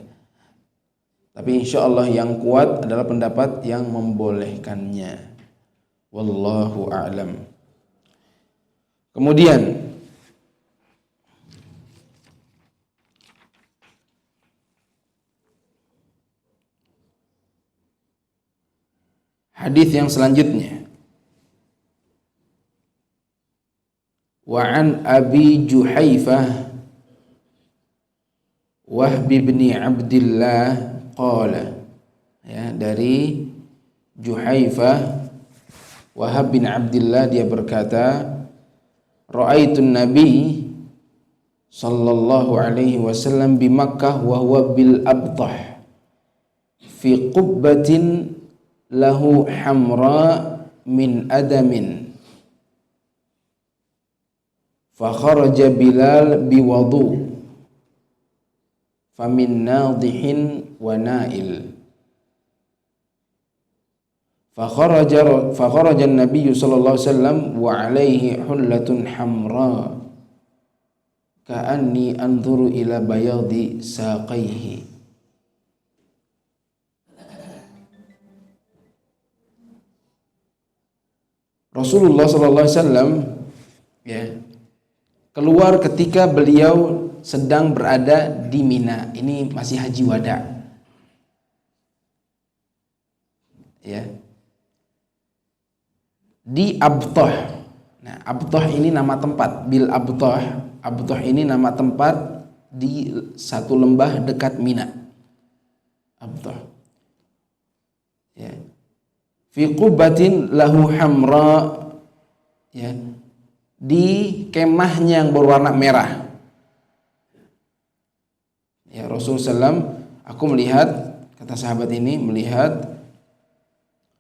Tapi insya Allah yang kuat adalah pendapat yang membolehkannya. Wallahu a'lam. Kemudian hadis yang selanjutnya, wa an Abi Juhaifah Wahb bin Abdillah qala, ya, dari Juhaifah Wahab bin Abdillah, dia berkata, ra'aitun Nabi sallallahu alaihi wasallam bi Makkah wa huwa bil Abtah fi qubbatin lahu hamra min adamin fa kharaja Bilal biwudu famin nadihin wa nail. Fakharaja an-nabiy sallallahu alaihi wasallam wa alaihi hullatun hamra ka'anni anzuru ila bayadi saqaihi. Rasulullah sallallahu alaihi wasallam keluar ketika beliau sedang berada di Mina. Ini masih haji wada. Di Abtah. Nah, Abtah ini nama tempat. Bil Abtah. Abtah ini nama tempat di satu lembah dekat Mina. Abtah. Fi qubatin lahu hamra. Di kemahnya yang berwarna merah. Rasulullah SAW, aku melihat, kata sahabat ini, melihat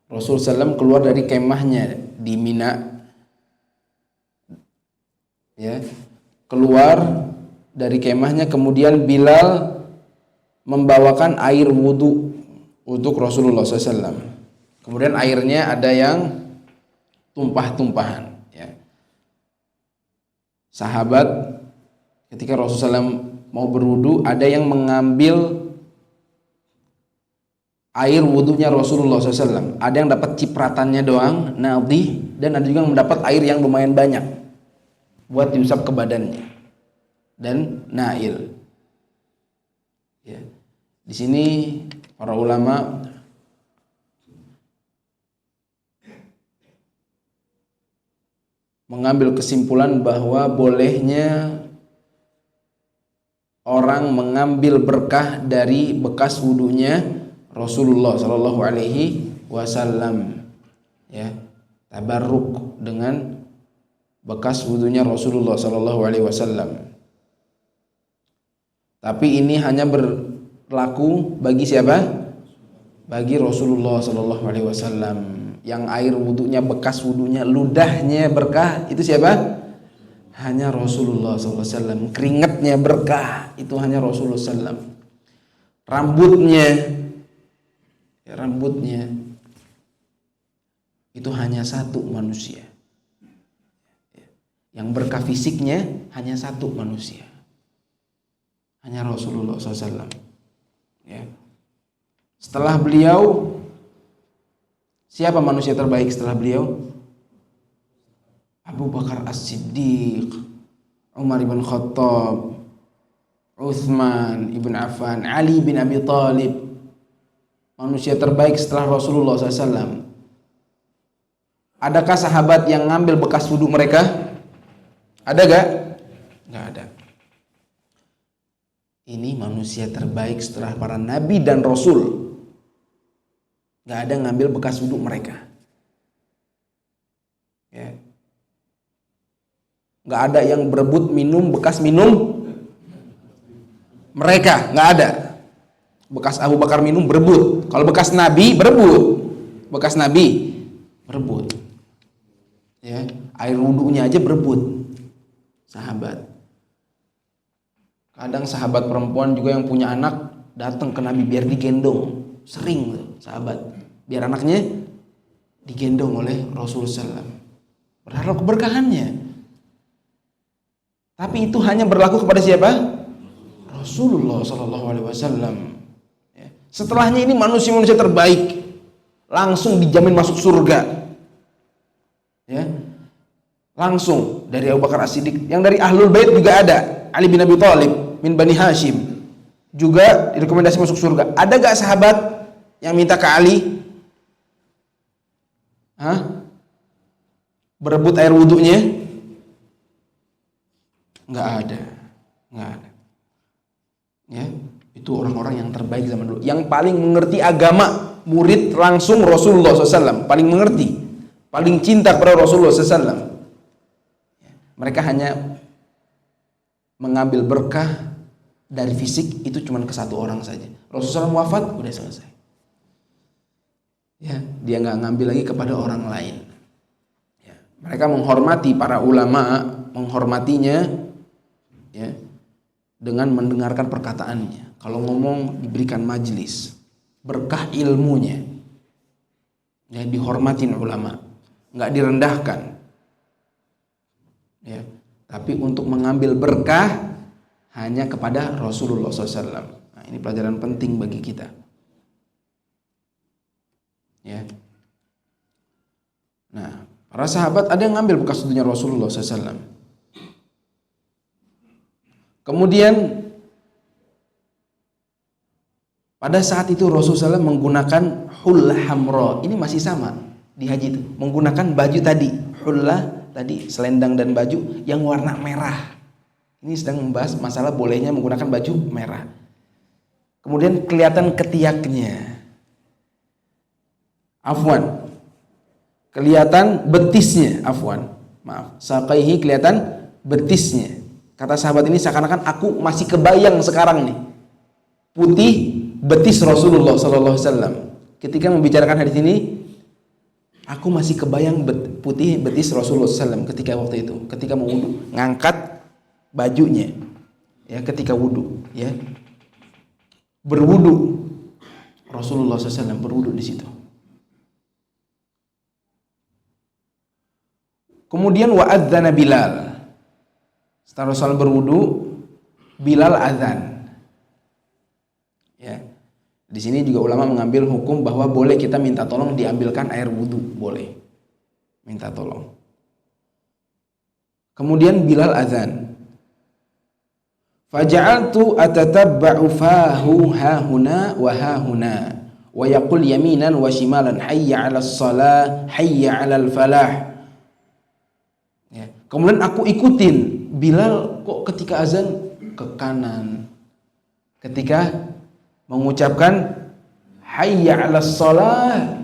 Rasulullah SAW keluar dari kemahnya di Mina, keluar dari kemahnya, kemudian Bilal membawakan air wudu untuk Rasulullah SAW. Kemudian airnya ada yang tumpah-tumpahan. Sahabat ketika Rasulullah SAW mau berwudu, ada yang mengambil air wudunya Rasulullah SAW. Ada yang dapat cipratannya doang, nadih, dan ada juga yang mendapat air yang lumayan banyak buat diusap ke badannya, dan nail. Di sini para ulama mengambil kesimpulan bahwa bolehnya orang mengambil berkah dari bekas wudunya Rasulullah Shallallahu Alaihi Wasallam, tabarruk dengan bekas wudunya Rasulullah Shallallahu Alaihi Wasallam. Tapi ini hanya berlaku bagi siapa? Bagi Rasulullah Shallallahu Alaihi Wasallam. Yang air wudunya, bekas wudunya, ludahnya berkah, itu siapa? Hanya Rasulullah SAW. Keringatnya berkah, itu hanya Rasulullah SAW. Rambutnya itu hanya satu manusia. Yang berkah fisiknya hanya satu manusia, hanya Rasulullah SAW. Setelah beliau, siapa manusia terbaik setelah beliau? Abu Bakar As-Siddiq, Umar ibn Khattab, Uthman ibn Affan, Ali bin Abi Thalib. Manusia terbaik setelah Rasulullah SAW. Adakah sahabat yang ngambil bekas wudhu mereka? Ada gak? Gak ada. Ini manusia terbaik setelah para nabi dan rasul. Gak ada ngambil bekas wudhu mereka. Gak ada yang berebut minum bekas minum mereka. Gak ada. Bekas Abu Bakar minum berebut. Kalau bekas Nabi berebut. Bekas Nabi berebut. Air wudhunya aja berebut. Sahabat. Kadang sahabat perempuan juga yang punya anak datang ke Nabi biar digendong. Sering tuh sahabat, biar anaknya digendong oleh Rasulullah SAW, berharap keberkahannya. Tapi itu hanya berlaku kepada siapa? Rasulullah SAW. Setelahnya ini manusia-manusia terbaik, langsung dijamin masuk surga. Langsung dari Abu Bakar As-Siddiq. Yang dari Ahlul Bait juga ada, Ali bin Abi Thalib min Bani Hashim, juga direkomendasi masuk surga. Ada gak sahabat yang minta ke Ali berebut air wudhunya? Nggak ada. Itu orang-orang yang terbaik zaman dulu, yang paling mengerti agama, murid langsung Rasulullah SAW, paling mengerti, paling cinta kepada Rasulullah SAW. Mereka hanya mengambil berkah dari fisik, itu cuma ke satu orang saja. Rasulullah SAW wafat, udah selesai. Dia nggak ngambil lagi kepada orang lain. Mereka menghormati para ulama, menghormatinya, ya, dengan mendengarkan perkataannya. Kalau ngomong diberikan majlis, berkah ilmunya, ya, dihormatin ulama, nggak direndahkan, ya, tapi untuk mengambil berkah hanya kepada Rasulullah SAW. Nah, ini pelajaran penting bagi kita, ya. Nah, para sahabat ada yang ngambil bekas wudhunya Rasulullah SAW. Kemudian pada saat itu Rasulullah SAW menggunakan hullah hamra. Ini masih sama di haji itu, menggunakan baju tadi, hullah tadi, selendang dan baju yang warna merah. Ini sedang membahas masalah bolehnya menggunakan baju merah. Kemudian kelihatan ketiaknya, afwan, kelihatan betisnya, afwan, maaf, saqaihi, kelihatan betisnya. Kata sahabat ini seakan-akan aku masih kebayang sekarang nih putih betis Rasulullah SAW. Ketika membicarakan hadis ini, aku masih kebayang putih betis Rasulullah SAW ketika waktu itu, ketika mau wudu, ngangkat bajunya, ya, ketika wudu, ya, berwudu, Rasulullah SAW berwudu di situ. Kemudian wa adzana Bilal. Setelah Rasul berwudu, Bilal azan. Ya. Di sini juga ulama mengambil hukum bahwa boleh kita minta tolong diambilkan air wudu, boleh. Minta tolong. Kemudian Bilal azan. Faja'altu atatabba'u fahu hahuna wa hahuna wa yaqul yaminan wa shimalan hayya 'alas shalah hayya 'alal falah. Ya. Kemudian aku ikutin Bilal kok ketika azan ke kanan, ketika mengucapkan hayya 'alas shalah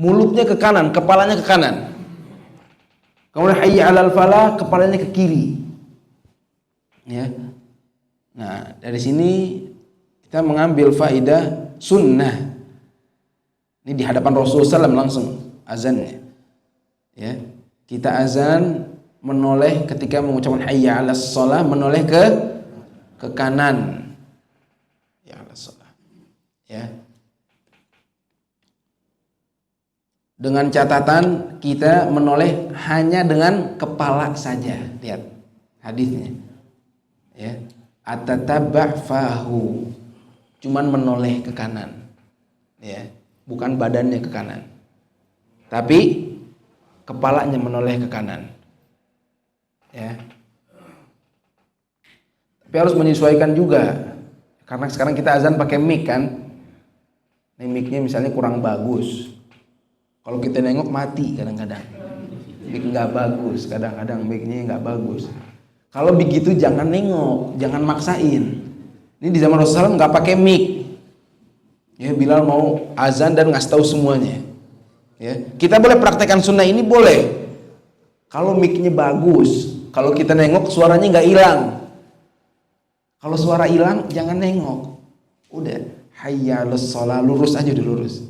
mulutnya ke kanan, kepalanya ke kanan. Kemudian hayya 'alal falah, kepalanya ke kiri. Ya. Nah, dari sini kita mengambil faidah sunnah. Ini di hadapan Rasulullah SAW langsung azannya. Ya. Kita azan menoleh ketika mengucapkan hayya 'alas shalah, menoleh ke kanan. Ya 'alas shalah. Ya. Dengan catatan kita menoleh hanya dengan kepala saja. Lihat hadisnya. Ya. Atatabba' fahu. Cuman menoleh ke kanan. Ya, bukan badannya ke kanan. Tapi kepalanya menoleh ke kanan. Ya. Tapi harus menyesuaikan juga. Karena sekarang kita azan pakai mic kan. Ini mic-nya misalnya kurang bagus. Kalau kita nengok mati kadang-kadang. Mic nggak bagus, kadang-kadang mic-nya nggak bagus. Kalau begitu jangan nengok, jangan maksain. Ini di zaman Rasulullah nggak pakai mic. Ya, Bilal mau azan dan ngasih tahu semuanya. Ya, kita boleh praktekkan sunnah ini boleh. Kalau mic-nya bagus, kalau kita nengok suaranya nggak hilang. Kalau suara hilang jangan nengok. Udah, hayya 'alas shalah, lurus aja dulu, lurus.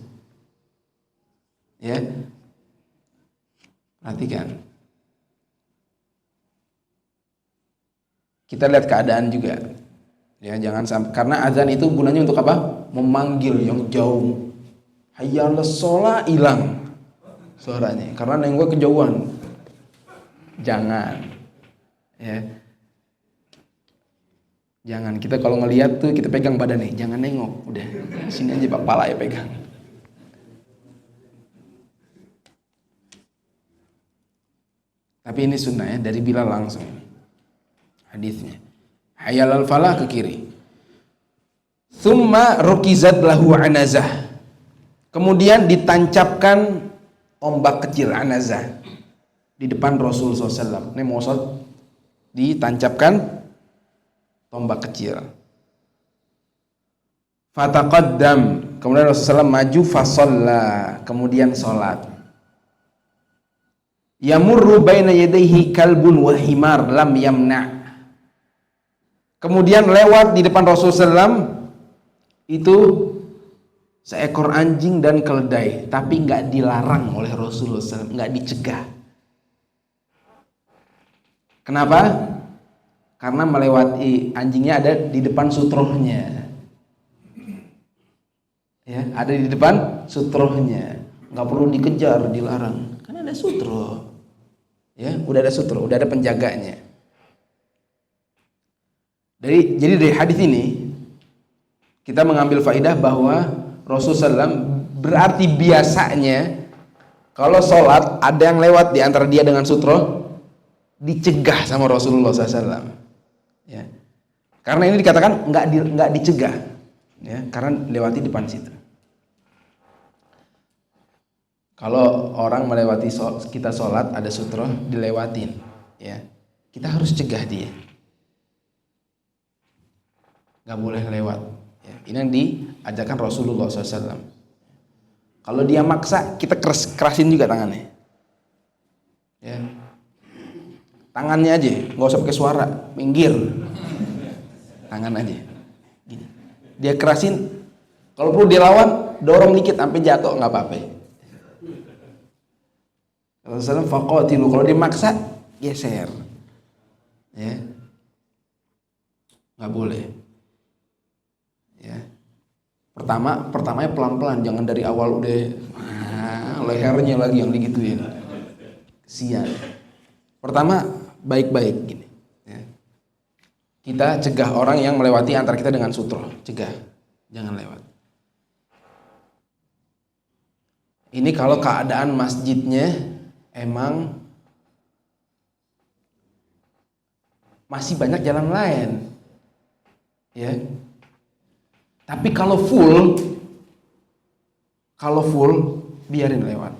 Ya. Perhatikan. Kita lihat keadaan juga. Ya, jangan sampai, karena azan itu gunanya untuk apa? Memanggil yang jauh. Hayya 'alas shalah, hilang suaranya karena nengok kejauhan. Jangan. Ya. Jangan, kita kalau ngelihat tuh kita pegang badannya, jangan nengok, udah sini aja kepala ya pegang. Tapi ini sunnah ya, dari Bilal langsung hadisnya. Hayya 'alal falah ke kiri. Tsumma rukizat lahu anazah. Kemudian ditancapkan ombak kecil, anazah, di depan Rasul SAW. Ini mau sholat, ditancapkan tombak kecil. Fataqaddam, kemudian Rasulullah SAW maju, fasalla, kemudian sholat. Yamurru baina yadayhi kalbun wa himar lam yamna. Kemudian lewat di depan Rasulullah SAW itu seekor anjing dan keledai, tapi nggak dilarang oleh Rasulullah SAW, nggak dicegah. Kenapa? Karena melewati anjingnya ada di depan sutrohnya. Ya, ada di depan sutrohnya. Nggak perlu dikejar, dilarang. Karena ada sutro. Ya, udah ada sutro, udah ada penjaganya. Jadi dari hadis ini kita mengambil faidah bahwa Rasulullah SAW berarti biasanya kalau sholat ada yang lewat di antara dia dengan sutro, dicegah sama Rasulullah SAW. Ya. Karena ini dikatakan nggak dicegah, ya, karena lewati depan situ. Kalau orang melewati kita sholat ada sutro dilewatin, ya, kita harus cegah dia, nggak boleh lewat. Ya. Ini yang diajarkan Rasulullah SAW. Kalau dia maksa, kita kerasin juga tangannya. Ya. Tangannya aja, nggak usah pakai suara, minggir. Tangan aja. Gini. Dia kerasin, kalau perlu dia lawan, dorong dikit sampai jatuh, nggak apa-apa. Rasulullah faqatilu, kalau dia maksa, geser. Ya. Nggak boleh. Ya. Pertamanya pelan-pelan, jangan dari awal udah lehernya lagi yang digituin. Kesian. Pertama baik-baik gini. Ya. Kita cegah orang yang melewati antara kita dengan sutro, cegah, jangan lewat. Ini kalau keadaan masjidnya emang masih banyak jalan lain, ya. Tapi kalau full, biarin lewat.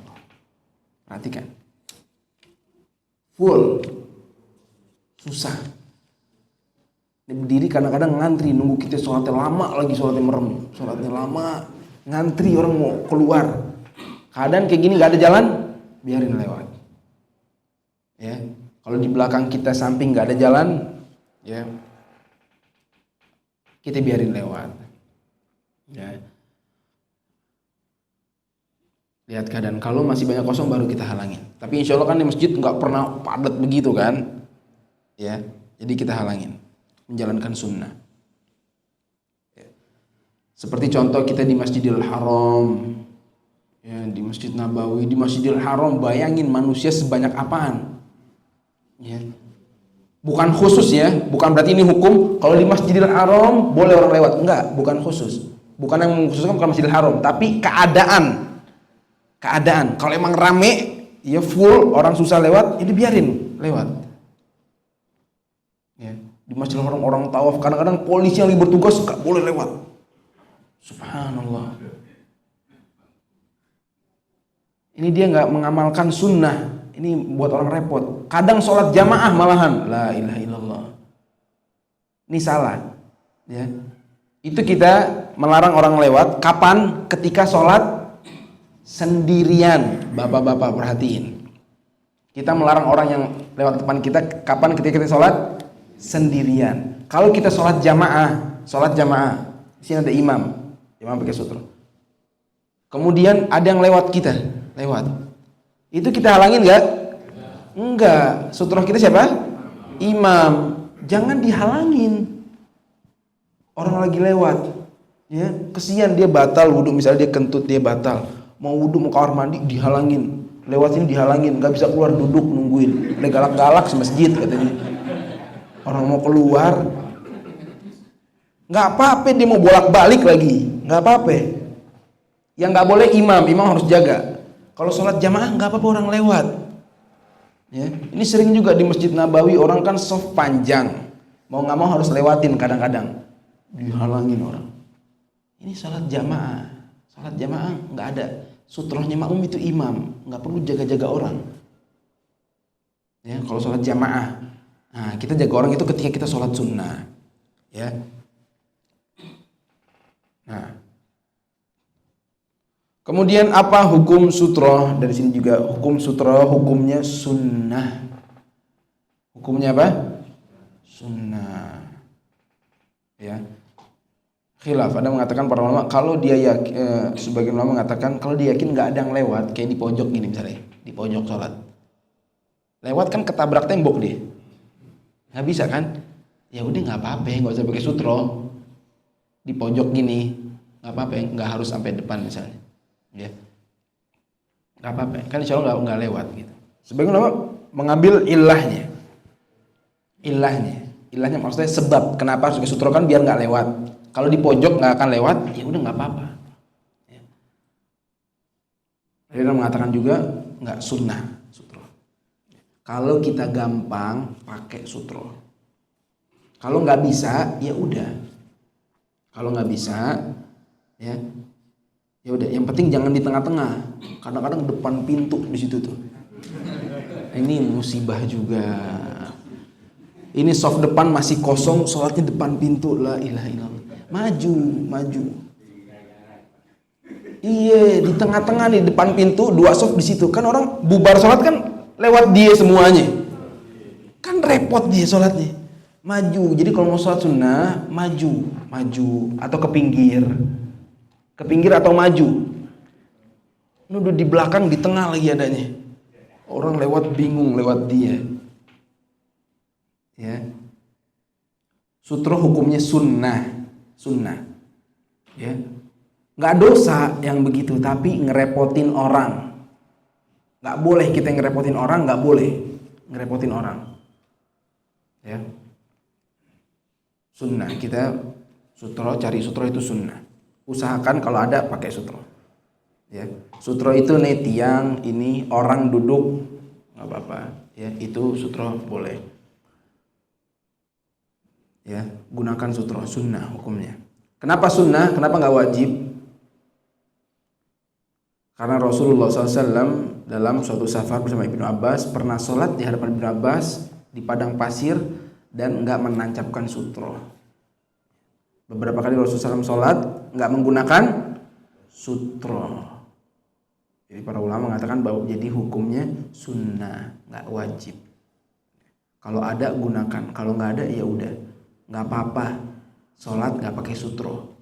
Perhatikan. Full. Susah. Dia berdiri kadang-kadang ngantri, nunggu kita sholatnya lama lagi, sholatnya merem. Sholatnya lama, ngantri orang mau keluar. Keadaan kayak gini gak ada jalan, biarin lewat. Ya. Kalau di belakang kita samping gak ada jalan, ya, kita biarin lewat. Ya. Lihat keadaan, kalau masih banyak kosong baru kita halangin. Tapi insya Allah kan di masjid nggak pernah padat begitu kan, ya. Jadi kita halangin, menjalankan sunnah. Ya. Seperti contoh kita di Masjidil Haram, ya, di Masjid Nabawi, di Masjidil Haram, bayangin manusia sebanyak apaan, ya. Bukan khusus ya, bukan berarti ini hukum. Kalau di Masjidil Haram boleh orang lewat, enggak, bukan khusus. Bukan yang mengkhususkan bukan Masjidil Haram, tapi keadaan. Kalau emang rame, ya full, orang susah lewat, ini biarin lewat. Ya, di Masjidil Haram orang tawaf, kadang-kadang polisi yang lagi bertugas nggak boleh lewat. Subhanallah. Ini dia nggak mengamalkan sunnah. Ini buat orang repot. Kadang sholat jamaah malahan, la ilaha illallah. Ini salah. Ya. Itu kita melarang orang lewat. Kapan? Ketika sholat sendirian. Bapak-bapak perhatiin. Kita melarang orang yang lewat depan kita. Kapan? Ketika kita sholat sendirian. Kalau kita sholat jamaah. Di sini ada imam pakai sutro. Kemudian ada yang lewat kita, itu kita halangin nggak? Enggak. Sutroh kita siapa? Imam. Jangan dihalangin. Orang lagi lewat, ya, kesian dia batal wudhu, misalnya dia kentut, dia batal. Mau wudhu, mau kamar mandi, dihalangin. Lewat sini dihalangin, nggak bisa keluar, duduk nungguin. Udah galak-galak se masjid katanya. Orang mau keluar, nggak apa-apa, dia mau bolak-balik lagi, nggak apa-apa. Yang nggak boleh imam harus jaga. Kalau sholat jamaah nggak apa-apa orang lewat. Ya, ini sering juga di Masjid Nabawi, orang kan soft panjang, mau nggak mau harus lewatin, kadang-kadang dihalangin orang. Ini sholat jamaah nggak ada sutrohnya, makmum itu imam, nggak perlu jaga-jaga orang. Ya, kalau sholat jamaah, nah kita jaga orang itu ketika kita sholat sunnah, ya. Nah, kemudian apa hukum sutroh? Dari sini juga hukum sutroh, hukumnya sunnah. Hukumnya apa? Sunnah. Ya. Khilaf, ada mengatakan para ulama kalau dia yakin, sebagian ulama mengatakan kalau dia yakin nggak ada yang lewat, kayak di pojok gini misalnya, di pojok sholat. Lewat kan ketabrak tembok dia. Nggak bisa kan? Ya udah nggak apa-apa, nggak usah pakai sutro di pojok gini, nggak apa-apa, nggak harus sampai depan misalnya, ya nggak apa-apa, kan insya Allah nggak lewat gitu. Sebagian ulama mengambil ilahnya maksudnya sebab kenapa harus pakai sutro kan biar nggak lewat. Kalau di pojok nggak akan lewat, ya udah nggak apa-apa. Ya. Dia mengatakan juga nggak sunnah sutro. Kalau kita gampang pakai sutro. Kalau nggak bisa, ya udah. Kalau nggak bisa, ya udah. Yang penting jangan di tengah-tengah. Kadang-kadang depan pintu di situ tuh. Ini musibah juga. Ini soft depan masih kosong, sholatnya depan pintu. La ilaha illallah. Maju. Iya, di tengah-tengah nih depan pintu, 2 soft di situ. Kan orang bubar sholat kan lewat dia semuanya. Kan repot dia sholatnya. Maju. Jadi kalau mau sholat sunnah, maju atau ke pinggir atau maju. Nuduh di belakang, di tengah lagi adanya. Orang lewat bingung lewat dia. Ya. Sutro hukumnya sunnah. Ya. Nggak dosa yang begitu, tapi ngerepotin orang. Nggak boleh kita ngerepotin orang, nggak boleh ngerepotin orang. Ya. Sunnah, kita cari sutro itu sunnah. Usahakan kalau ada pakai sutro. Ya, sutro itu nih tiang ini orang duduk nggak apa-apa. Ya, itu sutro boleh. Ya, gunakan sutro, sunnah hukumnya. Kenapa sunnah? Kenapa nggak wajib? Karena Rasulullah SAW dalam suatu safar bersama Ibnu Abbas pernah sholat di hadapan Ibnu Abbas di padang pasir dan nggak menancapkan sutro. Beberapa kali Rasulullah SAW sholat nggak menggunakan sutro. Jadi para ulama mengatakan bahwa jadi hukumnya sunnah, nggak wajib. Kalau ada gunakan, kalau nggak ada ya udah, nggak apa-apa. Sholat nggak pakai sutro.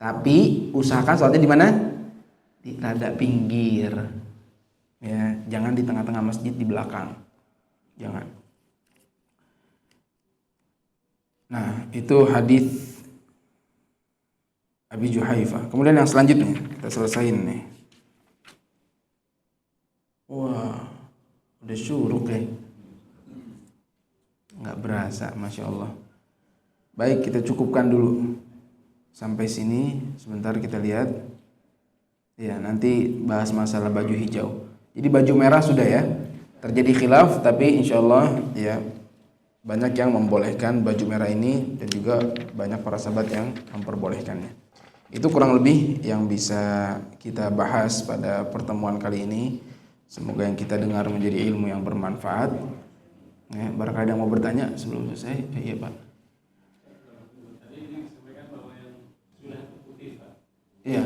Tapi usahakan sholatnya di mana? Di rada pinggir. Ya, jangan di tengah-tengah masjid di belakang. Jangan. Nah, itu hadis Abi Juhaifah. Kemudian yang selanjutnya kita selesaiin nih. Wah, udah syuruk ya. Nggak berasa, Masya Allah. Baik, kita cukupkan dulu sampai sini. Sebentar kita lihat. Ya, nanti bahas masalah baju hijau. Jadi baju merah sudah ya. Terjadi khilaf, tapi insya Allah ya banyak yang membolehkan baju merah ini dan juga banyak para sahabat yang memperbolehkannya. Itu kurang lebih yang bisa kita bahas pada pertemuan kali ini. Semoga yang kita dengar menjadi ilmu yang bermanfaat. Ya, barangkali ada yang mau bertanya sebelum selesai. Iya Pak. Iya.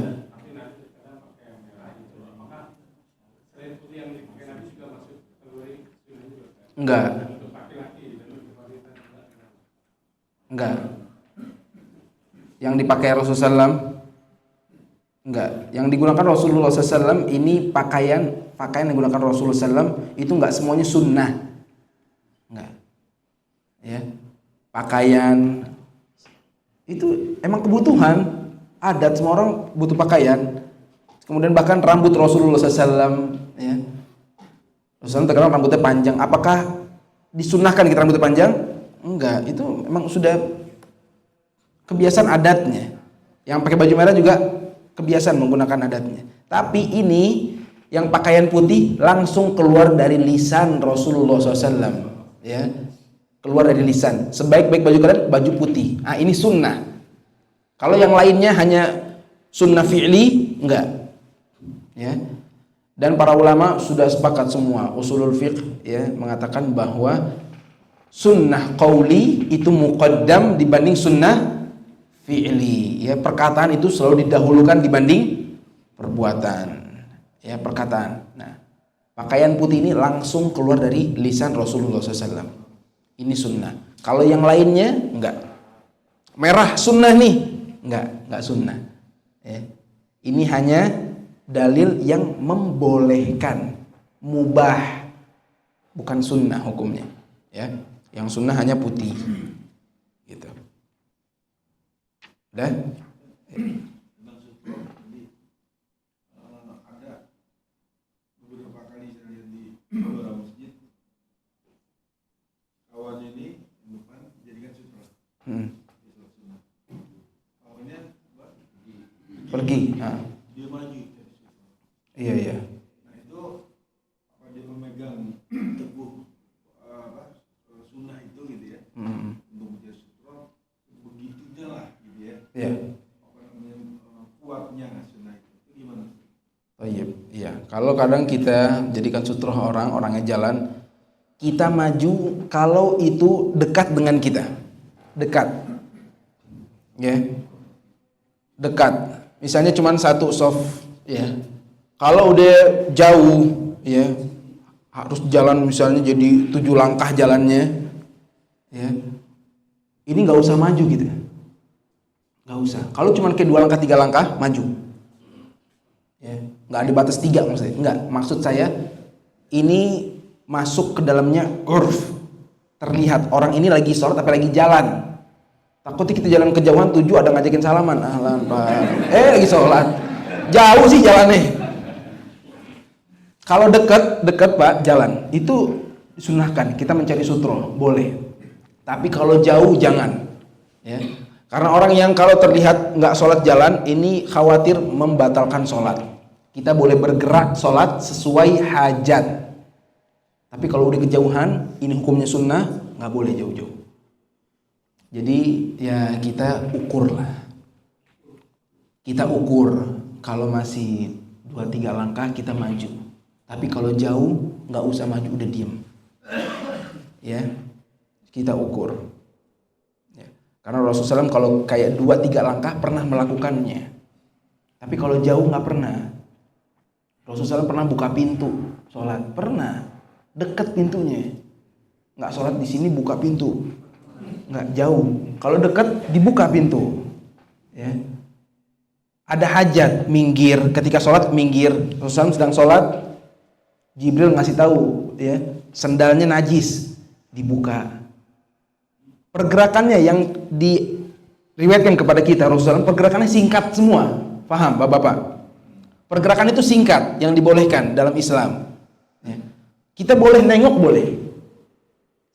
Enggak. Yang dipakai Rasulullah SAW enggak. Yang digunakan Rasulullah SAW ini pakaian yang digunakan Rasulullah SAW itu enggak semuanya sunnah. Enggak. Ya. Pakaian itu emang kebutuhan. Adat semua orang butuh pakaian. Kemudian bahkan rambut Rasulullah SAW ya. Rasulullah terkenal rambutnya panjang. Apakah disunnahkan kita rambutnya panjang? Enggak, itu memang sudah kebiasaan adatnya. Yang pakai baju merah juga kebiasaan menggunakan adatnya. Tapi ini yang pakaian putih langsung keluar dari lisan Rasulullah SAW, ya, keluar dari lisan. Sebaik-baik baju kalian baju putih. Ah, ini sunnah. Kalau yang lainnya hanya sunnah fi'li, enggak. Ya. Dan para ulama sudah sepakat semua usulul fiqh ya mengatakan bahwa sunnah qauli itu muqaddam dibanding sunnah fi'li. Ya, perkataan itu selalu didahulukan dibanding perbuatan. Ya, perkataan. Nah, pakaian putih ini langsung keluar dari lisan Rasulullah SAW. Ini sunnah. Kalau yang lainnya enggak. Merah sunnah nih, enggak sunnah. Ya. Ini hanya dalil yang membolehkan, mubah, bukan sunnah hukumnya. Ya. Yang sunnah hanya putih. Gitu. Udah? Ada beberapa kali saya lihat di beberapa masjid, kawan ini depan jadikan sutra. Kawannya Pergi. dia maju. Iya. Nah itu apa dia memegang teguh sunnah itu gitu ya, untuk menjadi sutra begitunya lah gitu ya. Iya. Apa namanya kuatnya sunnah itu gimana? Oh iya. Kalau kadang kita jadikan sutroh orangnya jalan, kita maju kalau itu dekat dengan kita, dekat, ya, dekat. Misalnya cuma satu soft, ya. Kalau udah jauh, ya, harus jalan misalnya jadi 7 langkah jalannya, ya. Ini nggak usah maju gitu, nggak usah. Kalau cuma kayak 2 langkah 3 langkah maju. Ya, nggak ada batas 3 maksudnya. Nggak, maksud saya ini masuk ke dalamnya urf. Terlihat orang ini lagi sholat tapi lagi jalan. Takutnya kita jalan kejauhan, ada ngajakin salaman. Ahlan Pak. Lagi sholat. Jauh sih jalannya. Kalau dekat Pak jalan. Itu disunahkan. Kita mencari sutro, boleh. Tapi kalau jauh jangan. Ya. Karena orang yang kalau terlihat nggak sholat jalan, ini khawatir membatalkan sholat. Kita boleh bergerak sholat sesuai hajat. Tapi kalau udah kejauhan, ini hukumnya sunnah, nggak boleh jauh-jauh. Jadi ya kita ukur lah. Kita ukur, kalau masih 2-3 langkah kita maju. Tapi kalau jauh nggak usah maju, udah diem. Ya, kita ukur. Ya. Karena Rasulullah SAW kalau kayak 2-3 langkah pernah melakukannya. Tapi kalau jauh nggak pernah. Rasulullah SAW pernah buka pintu sholat, pernah deket pintunya. Nggak sholat di sini buka pintu, nggak jauh. Kalau deket dibuka pintu. Ya. Ada hajat minggir, ketika sholat minggir. Rasulullah sedang sholat, Jibril ngasih tahu, ya, sendalnya najis, dibuka. Pergerakannya yang diriwayatkan kepada kita Rasulullah, pergerakannya singkat semua. Paham Bapak-bapak? Pergerakan itu singkat yang dibolehkan dalam Islam. Ya. Kita boleh nengok, boleh.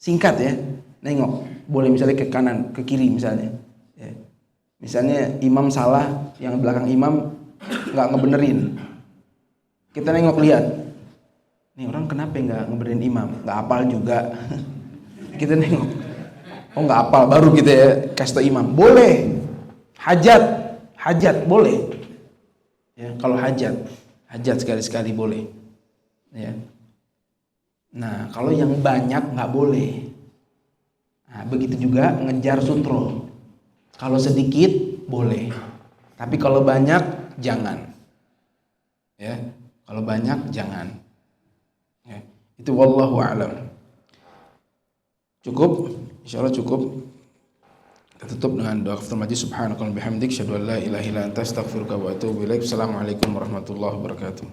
Singkat ya, nengok. Boleh misalnya ke kanan, ke kiri misalnya. Ya. Misalnya imam salah, yang belakang imam nggak ngebenerin. Kita nengok lihat. Nih orang kenapa nggak ngebenerin imam? Nggak hafal juga. Kita nengok. Oh nggak hafal, baru kita ya kasih tau imam. Boleh. Hajat boleh. Ya, kalau hajat sekali-sekali boleh. Ya. Nah, kalau yang banyak nggak boleh. Nah, begitu juga ngejar sutro. Kalau sedikit boleh, tapi kalau banyak jangan. Ya, kalau banyak jangan. Ya, itu wallahu a'lam. Cukup, insyaallah cukup. Kita tutup dengan doa kafaratul majlis. Subhanakallahumma bihamdik, asyhadu an la ilaha illa anta, astaghfiruka wa atubu ilaik. Assalamualaikum warahmatullahi wabarakatuh.